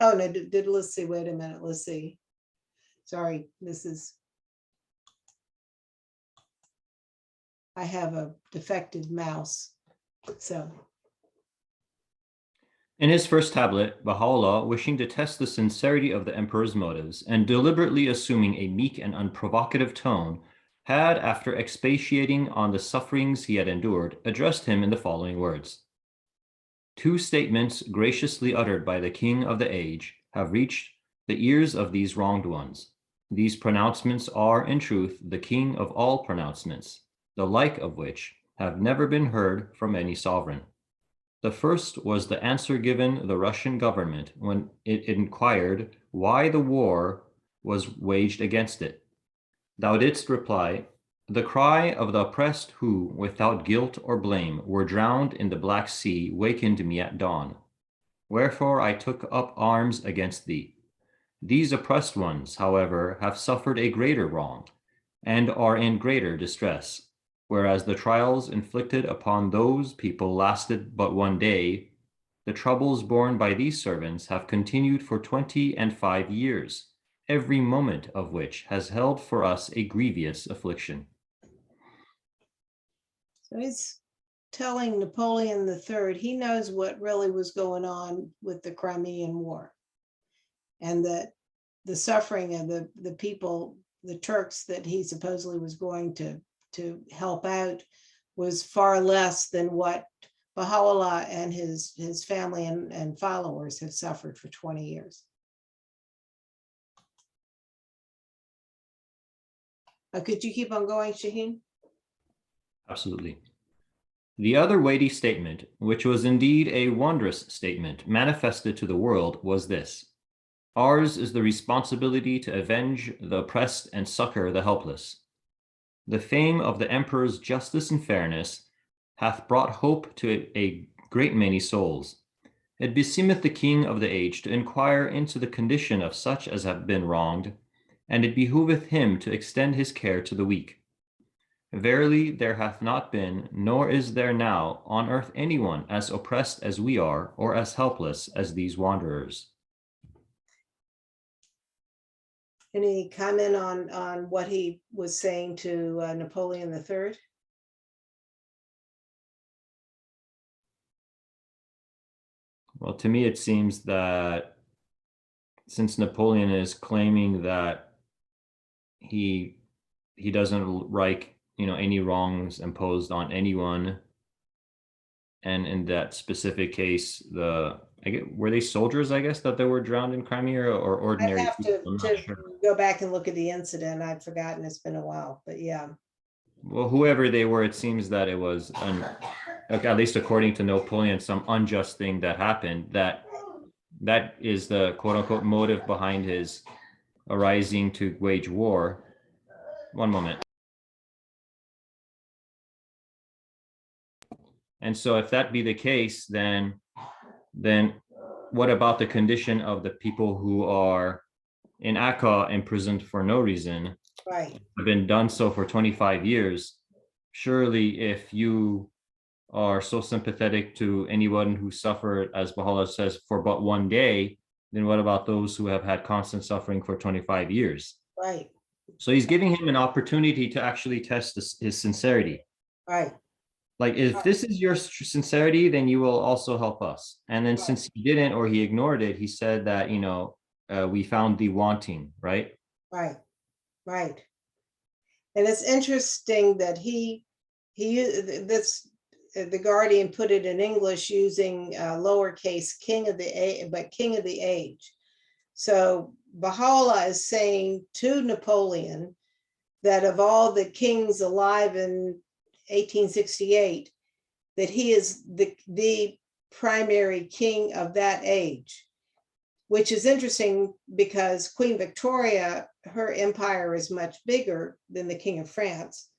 [SPEAKER 1] Oh, no, let's see. Wait a minute. Let's see. Sorry, I have a defective mouse. So.
[SPEAKER 2] In his first tablet, Baha'u'llah, wishing to test the sincerity of the emperor's motives and deliberately assuming a meek and unprovocative tone, had, after expatiating on the sufferings he had endured, addressed him in the following words. Two statements graciously uttered by the king of the age have reached the ears of these wronged ones. These pronouncements are, in truth, the king of all pronouncements, the like of which have never been heard from any sovereign. The first was the answer given the Russian government when it inquired why the war was waged against it. Thou didst reply, the cry of the oppressed who, without guilt or blame, were drowned in the Black Sea wakened me at dawn. Wherefore I took up arms against thee. These oppressed ones, however, have suffered a greater wrong, and are in greater distress, whereas the trials inflicted upon those people lasted but one day. The troubles borne by these servants have continued for 25 years, every moment of which has held for us a grievous affliction.
[SPEAKER 1] So he's telling Napoleon III, he knows what really was going on with the Crimean War, and that the suffering of the people, the Turks that he supposedly was going to help out, was far less than what Baha'u'llah and his family and followers have suffered for 20 years. Could you keep on going, Shaheen?
[SPEAKER 2] Absolutely. The other weighty statement, which was indeed a wondrous statement manifested to the world, was this. Ours is the responsibility to avenge the oppressed and succor the helpless. The fame of the emperor's justice and fairness hath brought hope to a great many souls. It beseemeth the king of the age to inquire into the condition of such as have been wronged, and it behooveth him to extend his care to the weak. Verily, there hath not been, nor is there now, on earth anyone as oppressed as we are, or as helpless as these wanderers.
[SPEAKER 1] Any comment on what he was saying to Napoleon III?
[SPEAKER 2] Well, to me, it seems that since Napoleon is claiming that he doesn't like, any wrongs imposed on anyone, and in that specific case, were they soldiers, I guess, that they were drowned in Crimea, or ordinary
[SPEAKER 1] I have
[SPEAKER 2] people? I'm not sure.
[SPEAKER 1] go back and look at the incident. I've forgotten. It's been a while, but yeah.
[SPEAKER 2] Well, whoever they were, it seems that it was, at least according to Napoleon, some unjust thing that happened. That is the quote unquote motive behind his arising to wage war. One moment. And so if that be the case, then what about the condition of the people who are in Akka imprisoned for no reason?
[SPEAKER 1] Right.
[SPEAKER 2] Have been done so for 25 years. Surely if you are so sympathetic to anyone who suffered, as Baha'u'llah says, for but one day, then what about those who have had constant suffering for 25 years?
[SPEAKER 1] Right.
[SPEAKER 2] So he's giving him an opportunity to actually test his sincerity.
[SPEAKER 1] Right.
[SPEAKER 2] Like, if this is your sincerity, then you will also help us. And then since he didn't, or he ignored it, he said that, we found thee wanting, right?
[SPEAKER 1] Right. Right. And it's interesting that the Guardian put it in English using lowercase king of the age. So Baha'u'llah is saying to Napoleon that of all the kings alive in 1868, that he is the primary king of that age, which is interesting because Queen Victoria, her empire is much bigger than the King of France,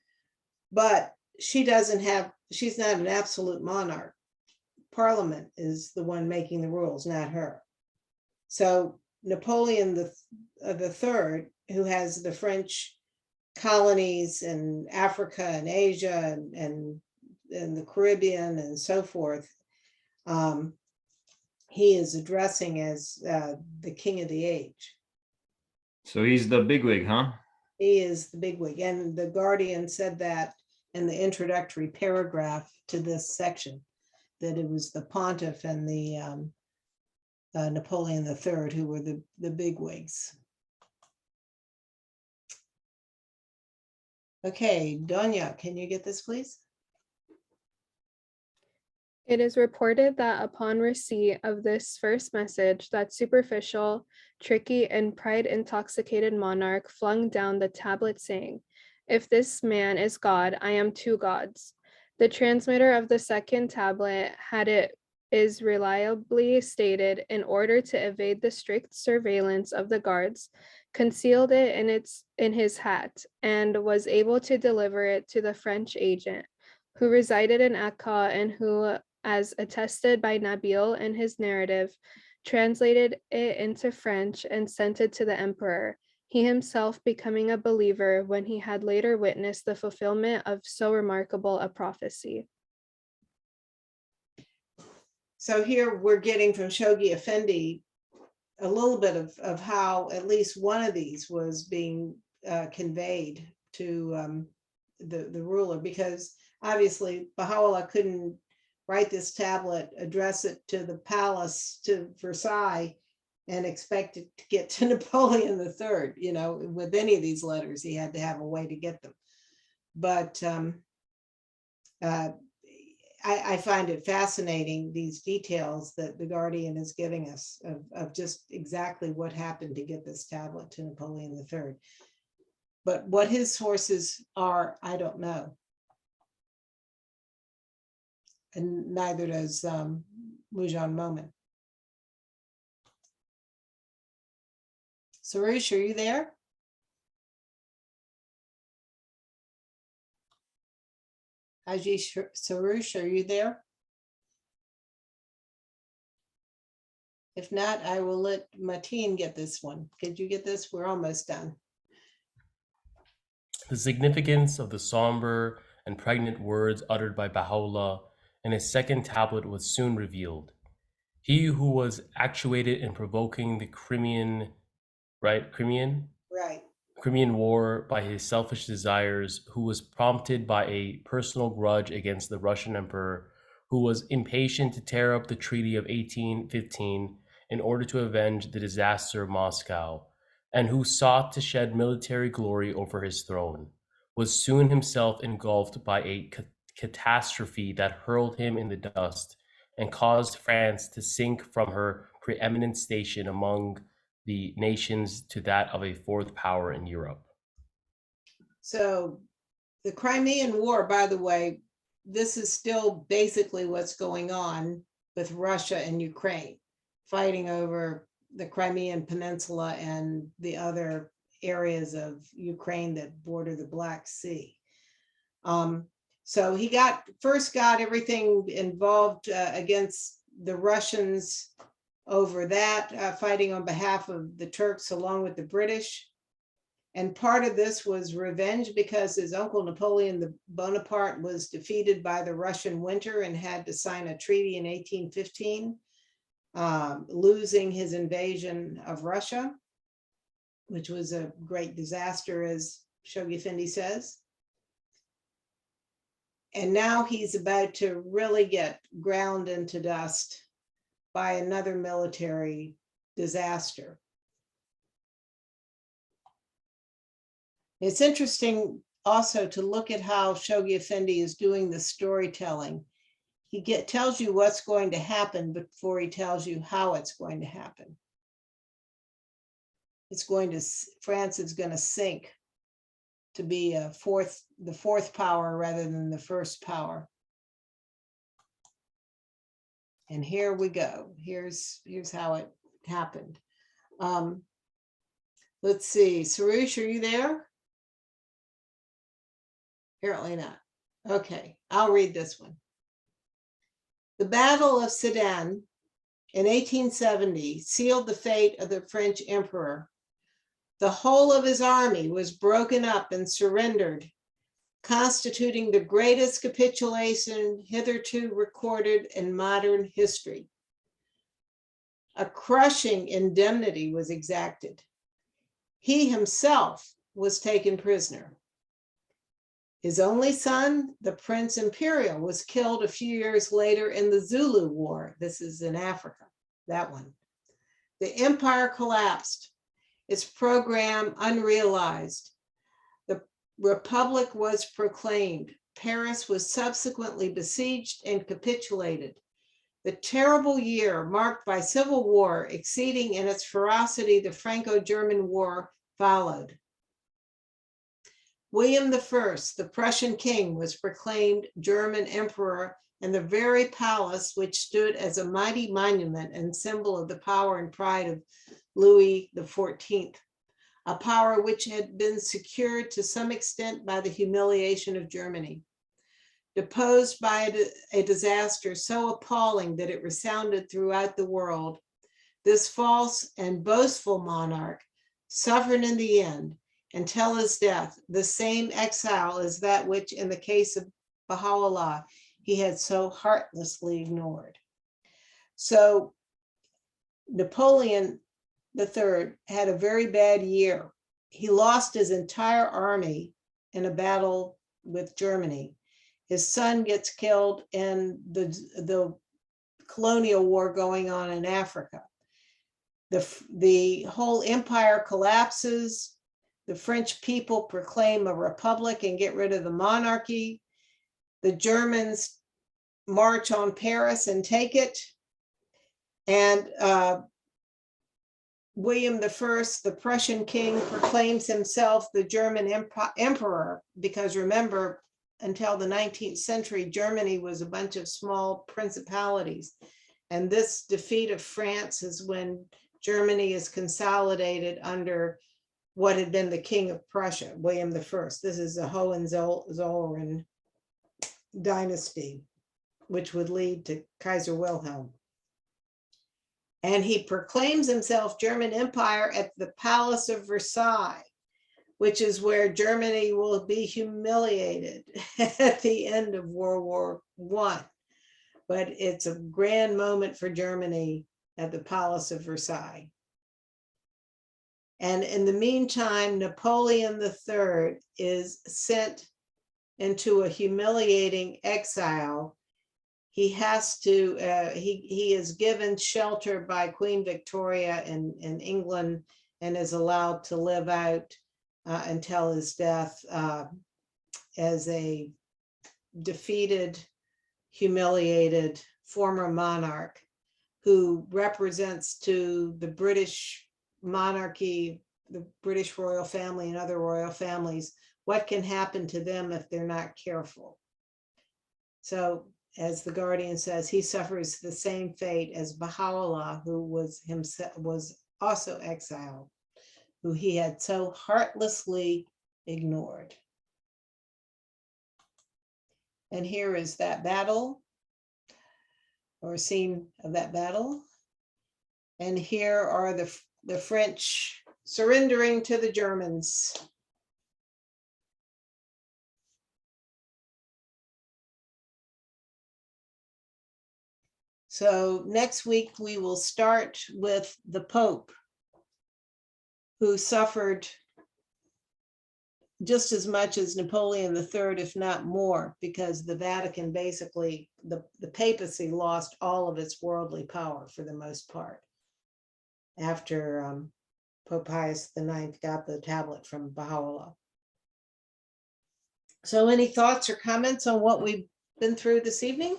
[SPEAKER 1] but she's not an absolute monarch. Parliament is the one making the rules, not her. So Napoleon the Third, who has the French colonies in Africa and Asia and the Caribbean and so forth, he is addressing as the king of the age.
[SPEAKER 2] So he's the bigwig, huh?
[SPEAKER 1] He is the bigwig, and the Guardian said that in the introductory paragraph to this section, that it was the pontiff and the Napoleon III who were the bigwigs. Okay, Donya, can you get this, please?
[SPEAKER 5] It is reported that upon receipt of this first message, that superficial, tricky, and pride-intoxicated monarch flung down the tablet saying, "If this man is God, I am two gods." The transmitter of the second tablet had it is reliably stated, in order to evade the strict surveillance of the guards, concealed it in his hat, and was able to deliver it to the French agent, who resided in Akka and who, as attested by Nabil in his narrative, translated it into French and sent it to the emperor, he himself becoming a believer when he had later witnessed the fulfillment of so remarkable a prophecy.
[SPEAKER 1] So here we're getting from Shoghi Effendi a little bit of how at least one of these was being conveyed to the ruler, because obviously Baha'u'llah couldn't write this tablet, address it to the palace, to Versailles, and expect it to get to Napoleon III. You know, with any of these letters, he had to have a way to get them. But I find it fascinating, these details that the Guardian is giving us of just exactly what happened to get this tablet to Napoleon III. But what his sources are, I don't know. And neither does Mujan Momin. Sarush, are you there? Haji Sarush, are you there? If not, I will let Mateen get this one. Could you get this? We're almost done.
[SPEAKER 3] The significance of the somber and pregnant words uttered by Baha'u'llah in his second tablet was soon revealed. He who was actuated in provoking the Crimean War by his selfish desires, who was prompted by a personal grudge against the Russian emperor, who was impatient to tear up the Treaty of 1815 in order to avenge the disaster of Moscow, and who sought to shed military glory over his throne, was soon himself engulfed by a catastrophe that hurled him in the dust and caused France to sink from her preeminent station among the nations to that of a fourth power in Europe.
[SPEAKER 1] So the Crimean War, by the way, this is still basically what's going on with Russia and Ukraine, fighting over the Crimean Peninsula and the other areas of Ukraine that border the Black Sea. So he first got everything involved against the Russians over that, fighting on behalf of the Turks along with the British. And part of this was revenge because his uncle Napoleon Bonaparte was defeated by the Russian winter and had to sign a treaty in 1815, losing his invasion of Russia, which was a great disaster, as Shoghi Effendi says. And now he's about to really get ground into dust by another military disaster. It's interesting also to look at how Shoghi Effendi is doing the storytelling. He tells you what's going to happen before he tells you how it's going to happen. France is going to sink to be the fourth power rather than the first power. And here we go. Here's how it happened. Let's see, Sarush, are you there? Apparently not. Okay, I'll read this one. The Battle of Sedan in 1870 sealed the fate of the French emperor. The whole of his army was broken up and surrendered, constituting the greatest capitulation hitherto recorded in modern history. A crushing indemnity was exacted. He himself was taken prisoner. His only son, the Prince Imperial, was killed a few years later in the Zulu War. This is in Africa, that one. The empire collapsed, its program unrealized. The Republic was proclaimed. Paris was subsequently besieged and capitulated. The terrible year, marked by civil war, exceeding in its ferocity the Franco-German War, followed. William I, the Prussian king, was proclaimed German emperor, and the very palace, which stood as a mighty monument and symbol of the power and pride of Louis XIV, a power which had been secured to some extent by the humiliation of Germany. Deposed by a disaster so appalling that it resounded throughout the world, this false and boastful monarch suffered in the end, until his death, the same exile as that which, in the case of Baha'u'llah, he had so heartlessly ignored. So Napoleon III had a very bad year. He lost his entire army in a battle with Germany. His son gets killed in the colonial war going on in Africa. The whole empire collapses. The French people proclaim a republic and get rid of the monarchy. The Germans march on Paris and take it. And William I, the Prussian king, proclaims himself the German emperor, because remember, until the 19th century, Germany was a bunch of small principalities. And this defeat of France is when Germany is consolidated under what had been the king of Prussia, William I. This is the Hohenzollern dynasty, which would lead to Kaiser Wilhelm. And he proclaims himself German Empire at the Palace of Versailles, which is where Germany will be humiliated at the end of World War I. But it's a grand moment for Germany at the Palace of Versailles. And in the meantime, Napoleon III is sent into a humiliating exile. He has to, he is given shelter by Queen Victoria in England and is allowed to live out until his death as a defeated, humiliated former monarch who represents to the British monarchy, the British royal family and other royal families, what can happen to them if they're not careful. So as the Guardian says, he suffers the same fate as Baha'u'llah, who was also exiled, who he had so heartlessly ignored. And here is that battle, or a scene of that battle. And here are the French surrendering to the Germans. So next week we will start with the Pope, who suffered just as much as Napoleon III, if not more, because the Vatican basically, the papacy lost all of its worldly power for the most part after Pope Pius IX got the tablet from Baha'u'llah. So any thoughts or comments on what we've been through this evening?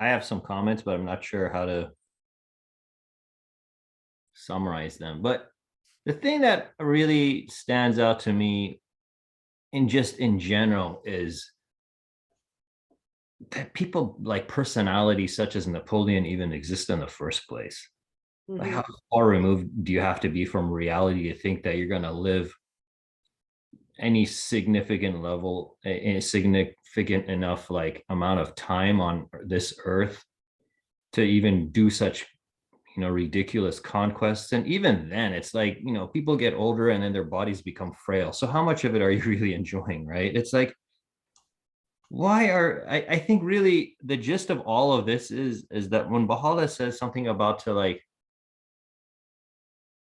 [SPEAKER 2] I have some comments, but I'm not sure how to summarize them. But the thing that really stands out to me in general is that people like personalities such as Napoleon even exist in the first place. Like, how far removed do you have to be from reality to think that you're going to live any significant level, a significant enough like amount of time on this earth to even do such, ridiculous conquests? And even then, it's like, people get older and then their bodies become frail. So how much of it are you really enjoying, right? It's like, I think really the gist of all of this is that when Baha'u'llah says something about to like,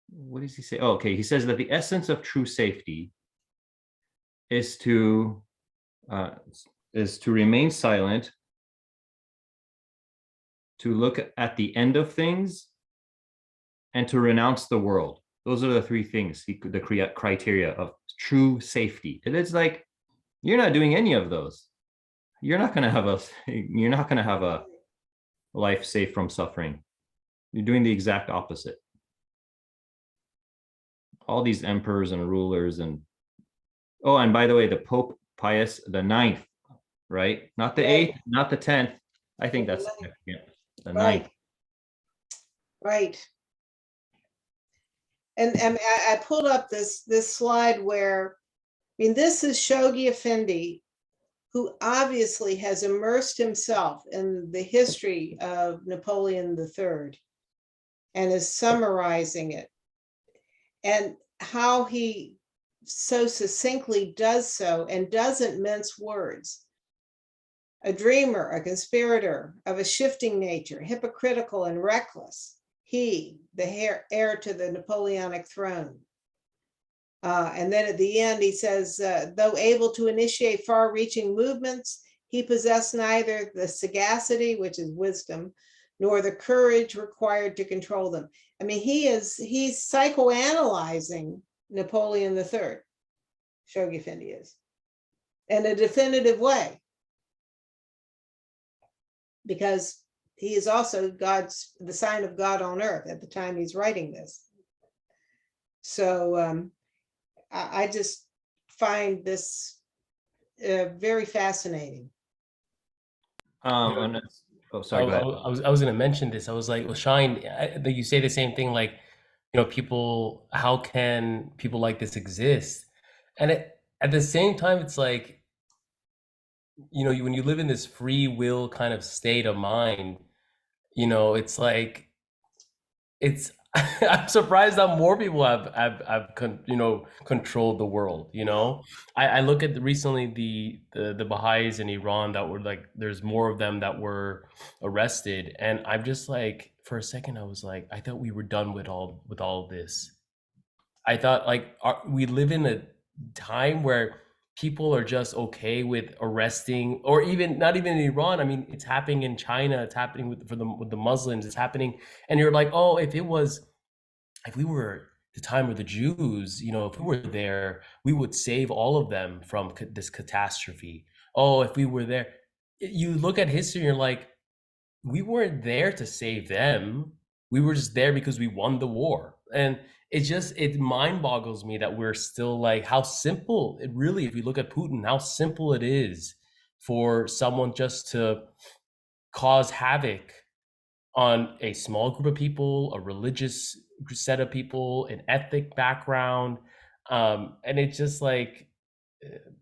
[SPEAKER 2] what does he say? Oh, okay. He says that the essence of true safety is to remain silent, to look at the end of things, and to renounce the world. Those are the three things, the criteria of true safety. And it's like, you're not doing any of those. You're not going to have a life safe from suffering. You're doing the exact opposite. All these emperors and rulers and by the way, the Pope Pius the Ninth, right? Not the 8th, not the 10th. I think that's the 9th.
[SPEAKER 1] Right. And I pulled up this slide where, this is Shoghi Effendi, who obviously has immersed himself in the history of Napoleon III and is summarizing it, and how he so succinctly does so and doesn't mince words. A dreamer, a conspirator of a shifting nature, hypocritical and reckless, he, the heir to the Napoleonic throne. And then at the end, he says, though able to initiate far-reaching movements, he possessed neither the sagacity, which is wisdom, nor the courage required to control them. He's psychoanalyzing Napoleon III, Shoghi Effendi is, in a definitive way, because he is also the sign of God on earth at the time he's writing this. So I just find this very fascinating.
[SPEAKER 2] Sorry. Go ahead.
[SPEAKER 3] I was going to mention this. I was like, well, Shine, you say the same thing, like, people, how can people like this exist? And at the same time, it's like, when you live in this free will kind of state of mind, it's like, I'm surprised that more people have controlled the world. I look at recently the Baha'is in Iran that were like, there's more of them that were arrested, and I'm just like, for a second I was like, I thought we were done with all of this. I thought, like, we live in a time where people are just okay with arresting, or even not even in Iran. It's happening in China. It's happening with the Muslims. It's happening, and you're like, oh, if we were the time of the Jews, if we were there, we would save all of them from this catastrophe. Oh, if we were there, you look at history, and you're like, we weren't there to save them. We were just there because we won the war. And it mind boggles me that we're still like, how simple it really, if you look at Putin, how simple it is for someone just to cause havoc on a small group of people, a religious set of people, an ethnic background. And it's just like,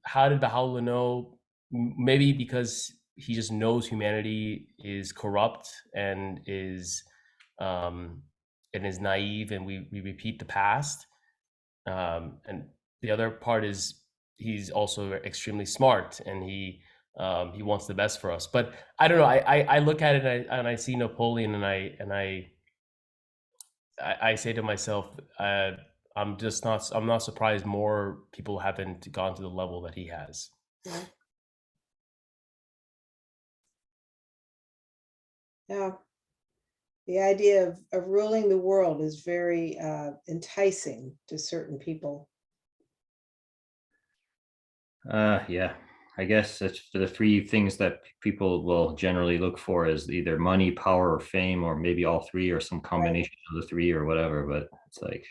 [SPEAKER 3] how did Baha'u'llah know? Maybe because he just knows humanity is corrupt and is naive, and we repeat the past. And the other part is he's also extremely smart, and he wants the best for us. But I don't know. I look at it and I see Napoleon, and I say to myself, I'm not surprised more people haven't gone to the level that he has.
[SPEAKER 1] Yeah. The idea of ruling the world is very enticing to certain people.
[SPEAKER 2] Yeah. I guess it's the three things that people will generally look for is either money, power, or fame, or maybe all three, or some combination of the three, or whatever. But it's like,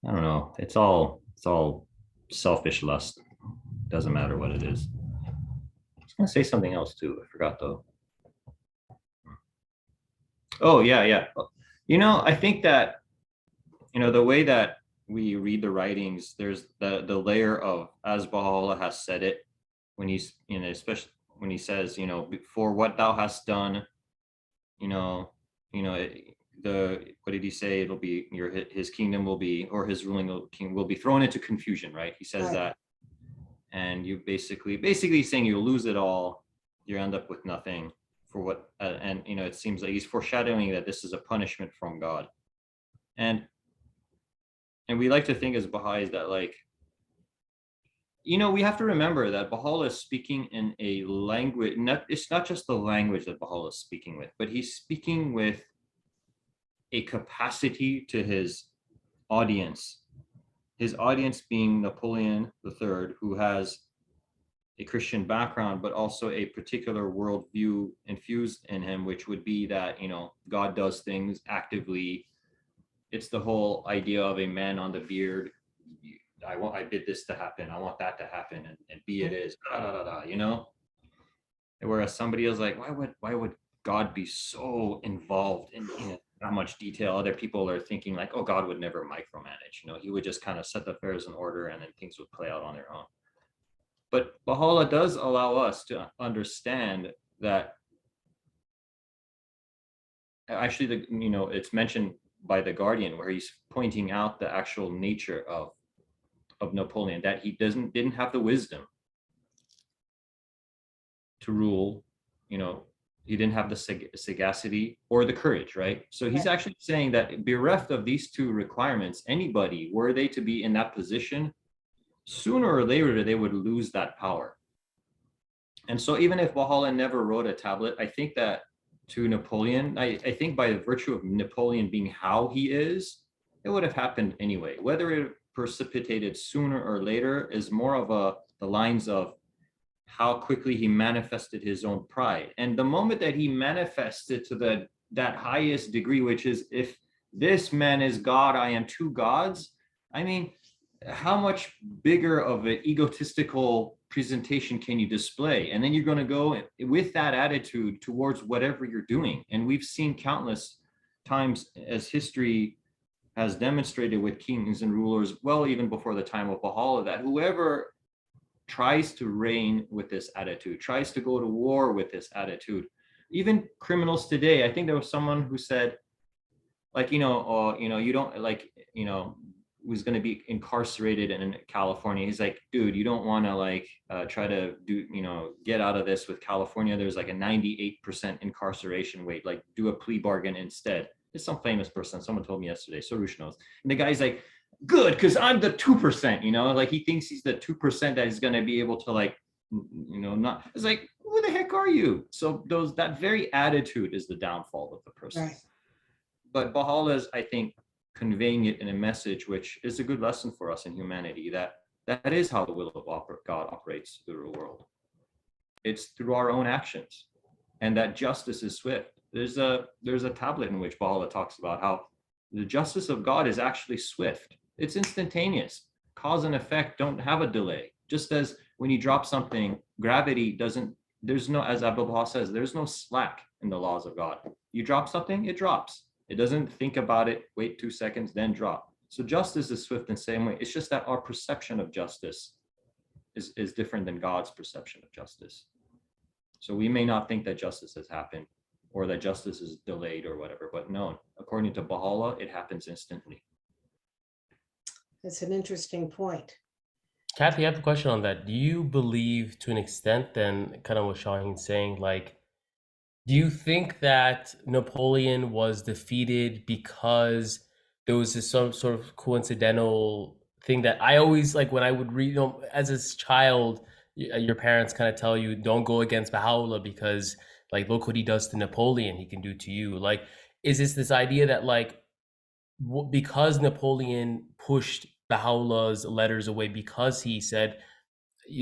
[SPEAKER 2] I don't know. It's all selfish lust. Doesn't matter what it is. I was gonna say something else too. I forgot though. Oh yeah, yeah. I think that the way that we read the writings, there's the layer of, as Baha'u'llah has said it, when he's especially when he says, for what thou hast done, you know, the what did he say? It'll be his kingdom will be, or his ruling king will be thrown into confusion, right? He says
[SPEAKER 1] Right.
[SPEAKER 2] that, and you basically saying you'll lose it all, you end up with nothing for what, and it seems like he's foreshadowing that this is a punishment from God, and we like to think as Baha'is that, like, we have to remember that Baha'u'llah is speaking in a language, it's not just the language that Baha'u'llah is speaking with, but he's speaking with a capacity to his audience being Napoleon III, who has a Christian background, but also a particular worldview infused in him, which would be that, God does things actively. It's the whole idea of a man on the beard. I bid this to happen. I want that to happen, and be it is. Whereas somebody is like, why would God be so involved in that much detail? Other people are thinking like, oh, God would never micromanage. He would just kind of set the affairs in order, and then things would play out on their own. But Baha'u'llah does allow us to understand that actually, it's mentioned by the Guardian, where he's pointing out the actual nature of Napoleon, that he didn't have the wisdom to rule. He didn't have the sagacity or the courage, right? So he's actually saying that bereft of these two requirements, anybody, were they to be in that position, sooner or later they would lose that power. And so even if Baha'u'llah never wrote a tablet, I think that to Napoleon, I think by virtue of Napoleon being how he is, it would have happened anyway. Whether it precipitated sooner or later is more of the lines of how quickly he manifested his own pride. And the moment that he manifested to that highest degree, which is, if this man is God, I am two gods. I mean, how much bigger of an egotistical presentation can you display? And then you're going to go with that attitude towards whatever you're doing. And we've seen countless times, as history has demonstrated with kings and rulers, well, even before the time of Baha'u'llah, that whoever tries to reign with this attitude, tries to go to war with this attitude, even criminals today. I think there was someone who said, like, you don't, like, was going to be incarcerated in California. He's like, dude, you don't want to like try to get out of this with California. There's like a 98% incarceration rate. Like, do a plea bargain instead. It's some famous person. Someone told me yesterday. Sorush knows. And the guy's like, good, because I'm the 2%. Like, he thinks he's the 2% that is going to be able to, like, not. It's like, who the heck are you? So that very attitude is the downfall of the person.
[SPEAKER 1] Right.
[SPEAKER 2] But Baha'u'llah is, I think, conveying it in a message which is a good lesson for us in humanity, that is how the will of God operates through the world. It's through our own actions, and that justice is swift. There's a tablet in which Baha'u'llah talks about how the justice of God is actually swift. It's instantaneous. Cause and effect don't have a delay. Just as when you drop something, gravity doesn't, there's no, as Abdul-Baha says, there's no slack in the laws of God. You drop something, it drops. It doesn't think about it, wait 2 seconds, then drop. So justice is swift in the same way. It's just that our perception of justice is different than God's perception of justice. So we may not think that justice has happened, or that justice is delayed or whatever, but no, according to Baha'u'llah, it happens instantly.
[SPEAKER 1] That's an interesting point.
[SPEAKER 3] Kathy, I have a question on that. Do you believe, to an extent, then, kind of what Shaheen's saying, like, do you think that Napoleon was defeated because there was some sort of coincidental thing that I always, like, when I would read, as a child, your parents kind of tell you, don't go against Baha'u'llah because, like, look what he does to Napoleon, he can do to you. Like, is this idea that, like, because Napoleon pushed Baha'u'llah's letters away, because he said,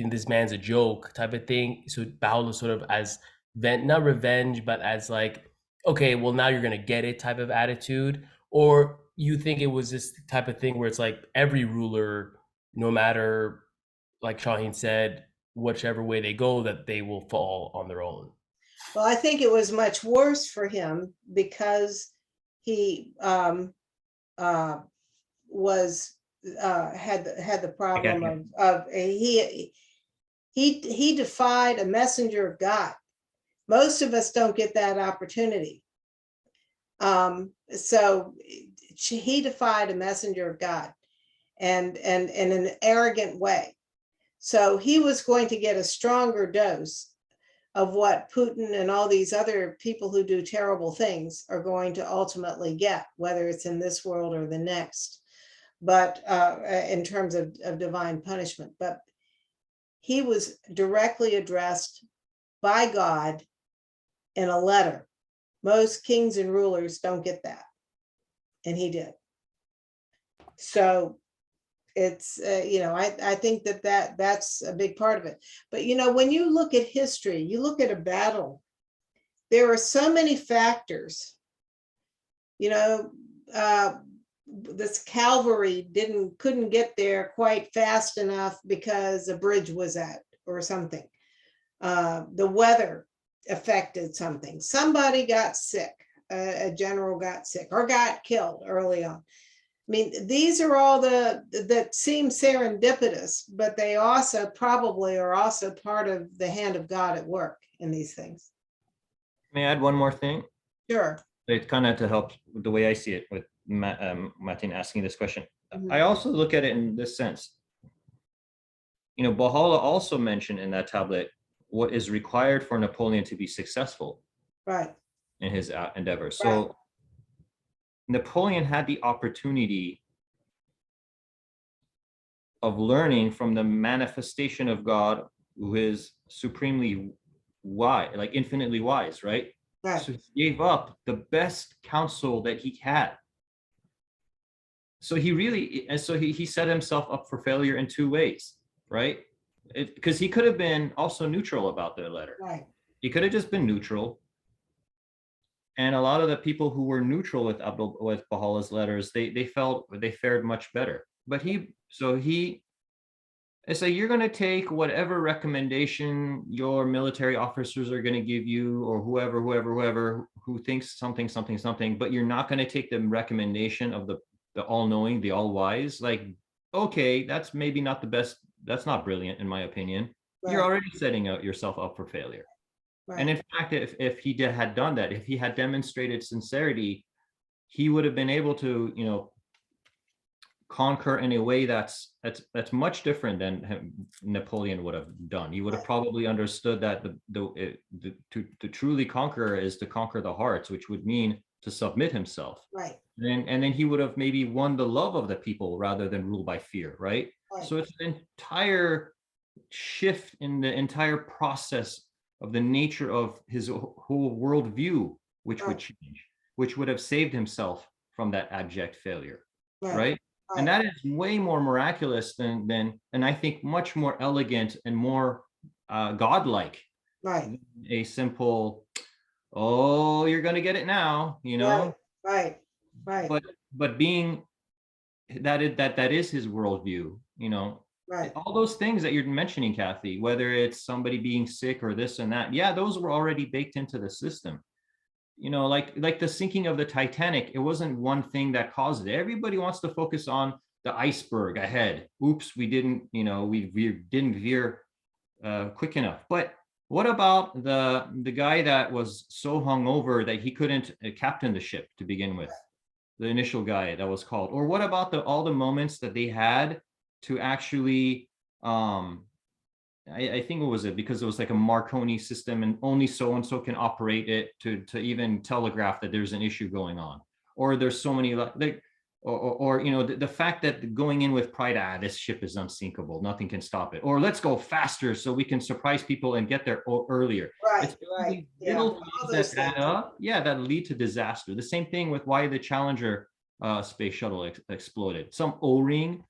[SPEAKER 3] this man's a joke type of thing. So Baha'u'llah sort of as not revenge, but as like, okay, well now you're gonna get it type of attitude, or you think it was this type of thing where it's like every ruler, no matter, like Shaheen said, whichever way they go, that they will fall on their own.
[SPEAKER 1] Well, I think it was much worse for him because he was had the problem of he defied a messenger of God. Most of us don't get that opportunity. So he defied a messenger of God, and in an arrogant way. So he was going to get a stronger dose of what Putin and all these other people who do terrible things are going to ultimately get, whether it's in this world or the next, but in terms of divine punishment. But he was directly addressed by God in a letter. Most kings and rulers don't get that, and he did. So it's I think that's a big part of it. But when you look at history, you look at a battle, there are so many factors. This cavalry couldn't get there quite fast enough because a bridge was out or something. The weather affected something. Somebody got sick, a general got sick or got killed early on. I mean, these are all that seem serendipitous, but they also probably are also part of the hand of God at work in these things.
[SPEAKER 2] May I add one more thing?
[SPEAKER 1] Sure.
[SPEAKER 2] It kind of to help with the way I see it with Martin asking this question.
[SPEAKER 1] Mhm.
[SPEAKER 2] I also look at it in this sense. Baha'u'llah also mentioned in that tablet what is required for Napoleon to be successful
[SPEAKER 1] Right.
[SPEAKER 2] in his endeavor.
[SPEAKER 1] Right.
[SPEAKER 2] So Napoleon had the opportunity of learning from the manifestation of God, who is supremely wise, like infinitely wise, right?
[SPEAKER 1] Right.
[SPEAKER 2] So he gave up the best counsel that he had. So he set himself up for failure in two ways, right? Because he could have been also neutral about the letter.
[SPEAKER 1] Right.
[SPEAKER 2] He could have just been neutral. And a lot of the people who were neutral with Baha'u'llah's letters, they fared much better. But so you're going to take whatever recommendation your military officers are going to give you, or whoever who thinks something, but you're not going to take the recommendation of the all-knowing, the all-wise. Like, okay, that's maybe not the best. That's not brilliant, in my opinion.
[SPEAKER 1] Right.
[SPEAKER 2] You're already setting yourself up for failure.
[SPEAKER 1] Right.
[SPEAKER 2] And in fact, if he had done that, if he had demonstrated sincerity, he would have been able to, conquer in a way that's much different than Napoleon would have done. He would have probably understood that to truly conquer is to conquer the hearts, which would mean to submit himself.
[SPEAKER 1] Right.
[SPEAKER 2] And then he would have maybe won the love of the people rather than rule by fear, right? So it's an entire shift in the entire process of the nature of his whole worldview, which would change, which would have saved himself from that abject failure, right? And that is way more miraculous than and I think much more elegant and more godlike.
[SPEAKER 1] Right.
[SPEAKER 2] A simple, oh, you're going to get it now,
[SPEAKER 1] Right.
[SPEAKER 2] But being that is his worldview,
[SPEAKER 1] Right.
[SPEAKER 2] all those things that you're mentioning, Kathy, whether it's somebody being sick or this and that, yeah, those were already baked into the system. Like the sinking of the Titanic, it wasn't one thing that caused it. Everybody wants to focus on the iceberg ahead. Oops, we didn't, we didn't veer quick enough. But what about the guy that was so hungover that he couldn't captain the ship to begin with? The initial guy that was called. Or what about all the moments that they had to actually I think it was because it was like a Marconi system and only so and so can operate it to even telegraph that there's an issue going on, or there's so many the fact that going in with pride, this ship is unsinkable, nothing can stop it, or let's go faster so we can surprise people and get there earlier.
[SPEAKER 1] Right.
[SPEAKER 2] Right. Little things that add up, that lead to disaster. The same thing with why the Challenger space shuttle exploded. Some O-ring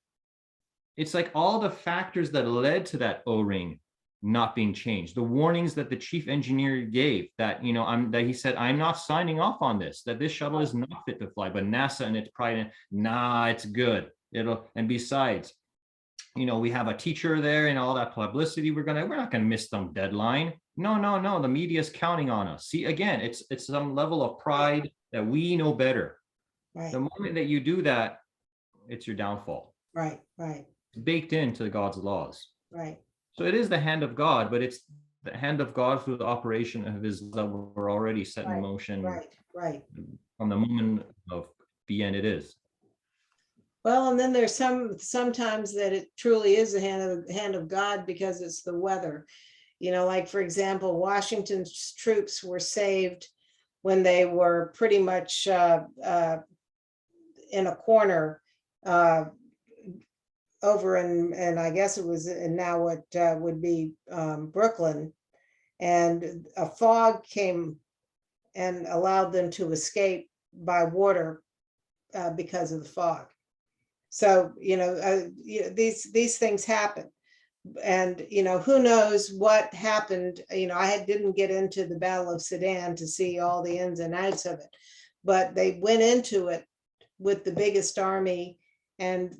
[SPEAKER 2] it's like all the factors that led to that O-ring not being changed, the warnings that the chief engineer gave, that he said, I'm not signing off on this, that this shuttle is not fit to fly, but NASA and its pride, nah, it's good. And besides, we have a teacher there and all that publicity. We're not gonna miss some deadline. No, the media is counting on us. See, again, it's some level of pride that we know better.
[SPEAKER 1] Right,
[SPEAKER 2] The moment that you do that, it's your downfall.
[SPEAKER 1] right,
[SPEAKER 2] It's baked into God's laws.
[SPEAKER 1] right.
[SPEAKER 2] So it is the hand of God, but it's the hand of God through the operation of his love were already set in motion
[SPEAKER 1] Right.
[SPEAKER 2] from the moment of the end it is.
[SPEAKER 1] Well, and then there's sometimes that it truly is the hand of God because it's the weather. Like for example, Washington's troops were saved when they were pretty much in a corner over and I guess it was in now what would be Brooklyn, and a fog came and allowed them to escape by water because of the fog. So these things happen, and who knows what happened. I didn't get into the Battle of Sedan to see all the ins and outs of it, but they went into it with the biggest army, and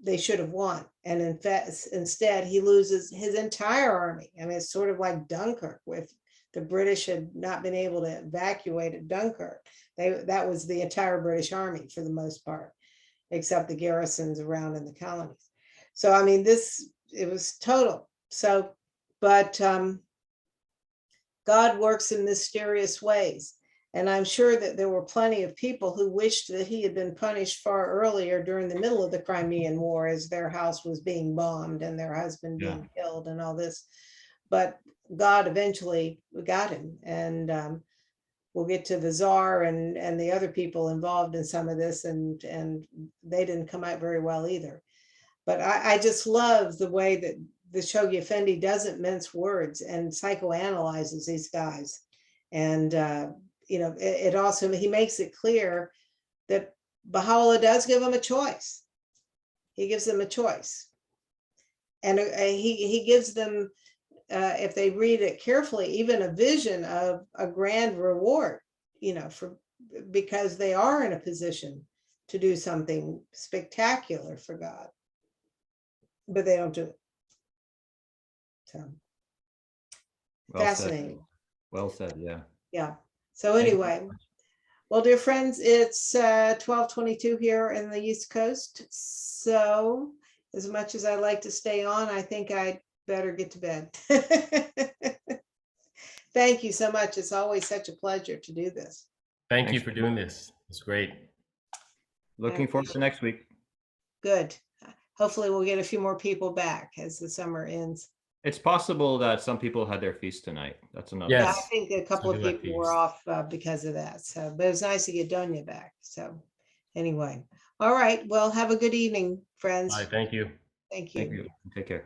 [SPEAKER 1] they should have won. And in fact, instead, he loses his entire army. I mean, it's sort of like Dunkirk, if the British had not been able to evacuate at Dunkirk. That was the entire British army for the most part, except the garrisons around in the colonies. So, I mean, it was total. So, but God works in mysterious ways. And I'm sure that there were plenty of people who wished that he had been punished far earlier during the middle of the Crimean War as their house was being bombed and their husband being killed and all this. But God eventually got him. And we'll get to the Tsar and the other people involved in some of this, and they didn't come out very well either. But I just love the way that the Shoghi Effendi doesn't mince words and psychoanalyzes these guys. And it also, he makes it clear that Baha'u'llah does give them a choice. He gives them a choice. And he gives them, if they read it carefully, even a vision of a grand reward, because they are in a position to do something spectacular for God, but they don't do it. So fascinating.
[SPEAKER 2] Well said. Yeah.
[SPEAKER 1] Yeah. So anyway, well, dear friends, it's 12:22 here in the East Coast. So as much as I like to stay on, I think I'd better get to bed. Thank you so much. It's always such a pleasure to do this.
[SPEAKER 3] Thank you for doing this. It's great.
[SPEAKER 2] Looking forward to next week.
[SPEAKER 1] Good. Hopefully we'll get a few more people back as the summer ends.
[SPEAKER 2] It's possible that some people had their feast tonight. That's another.
[SPEAKER 1] Yeah,
[SPEAKER 3] Yes.
[SPEAKER 1] I think a couple of people were off because of that. So, but it was nice to get Donya back. So anyway, all right. Well, have a good evening, friends.
[SPEAKER 3] Bye. Thank you.
[SPEAKER 1] Thank you.
[SPEAKER 2] Thank you. Take care.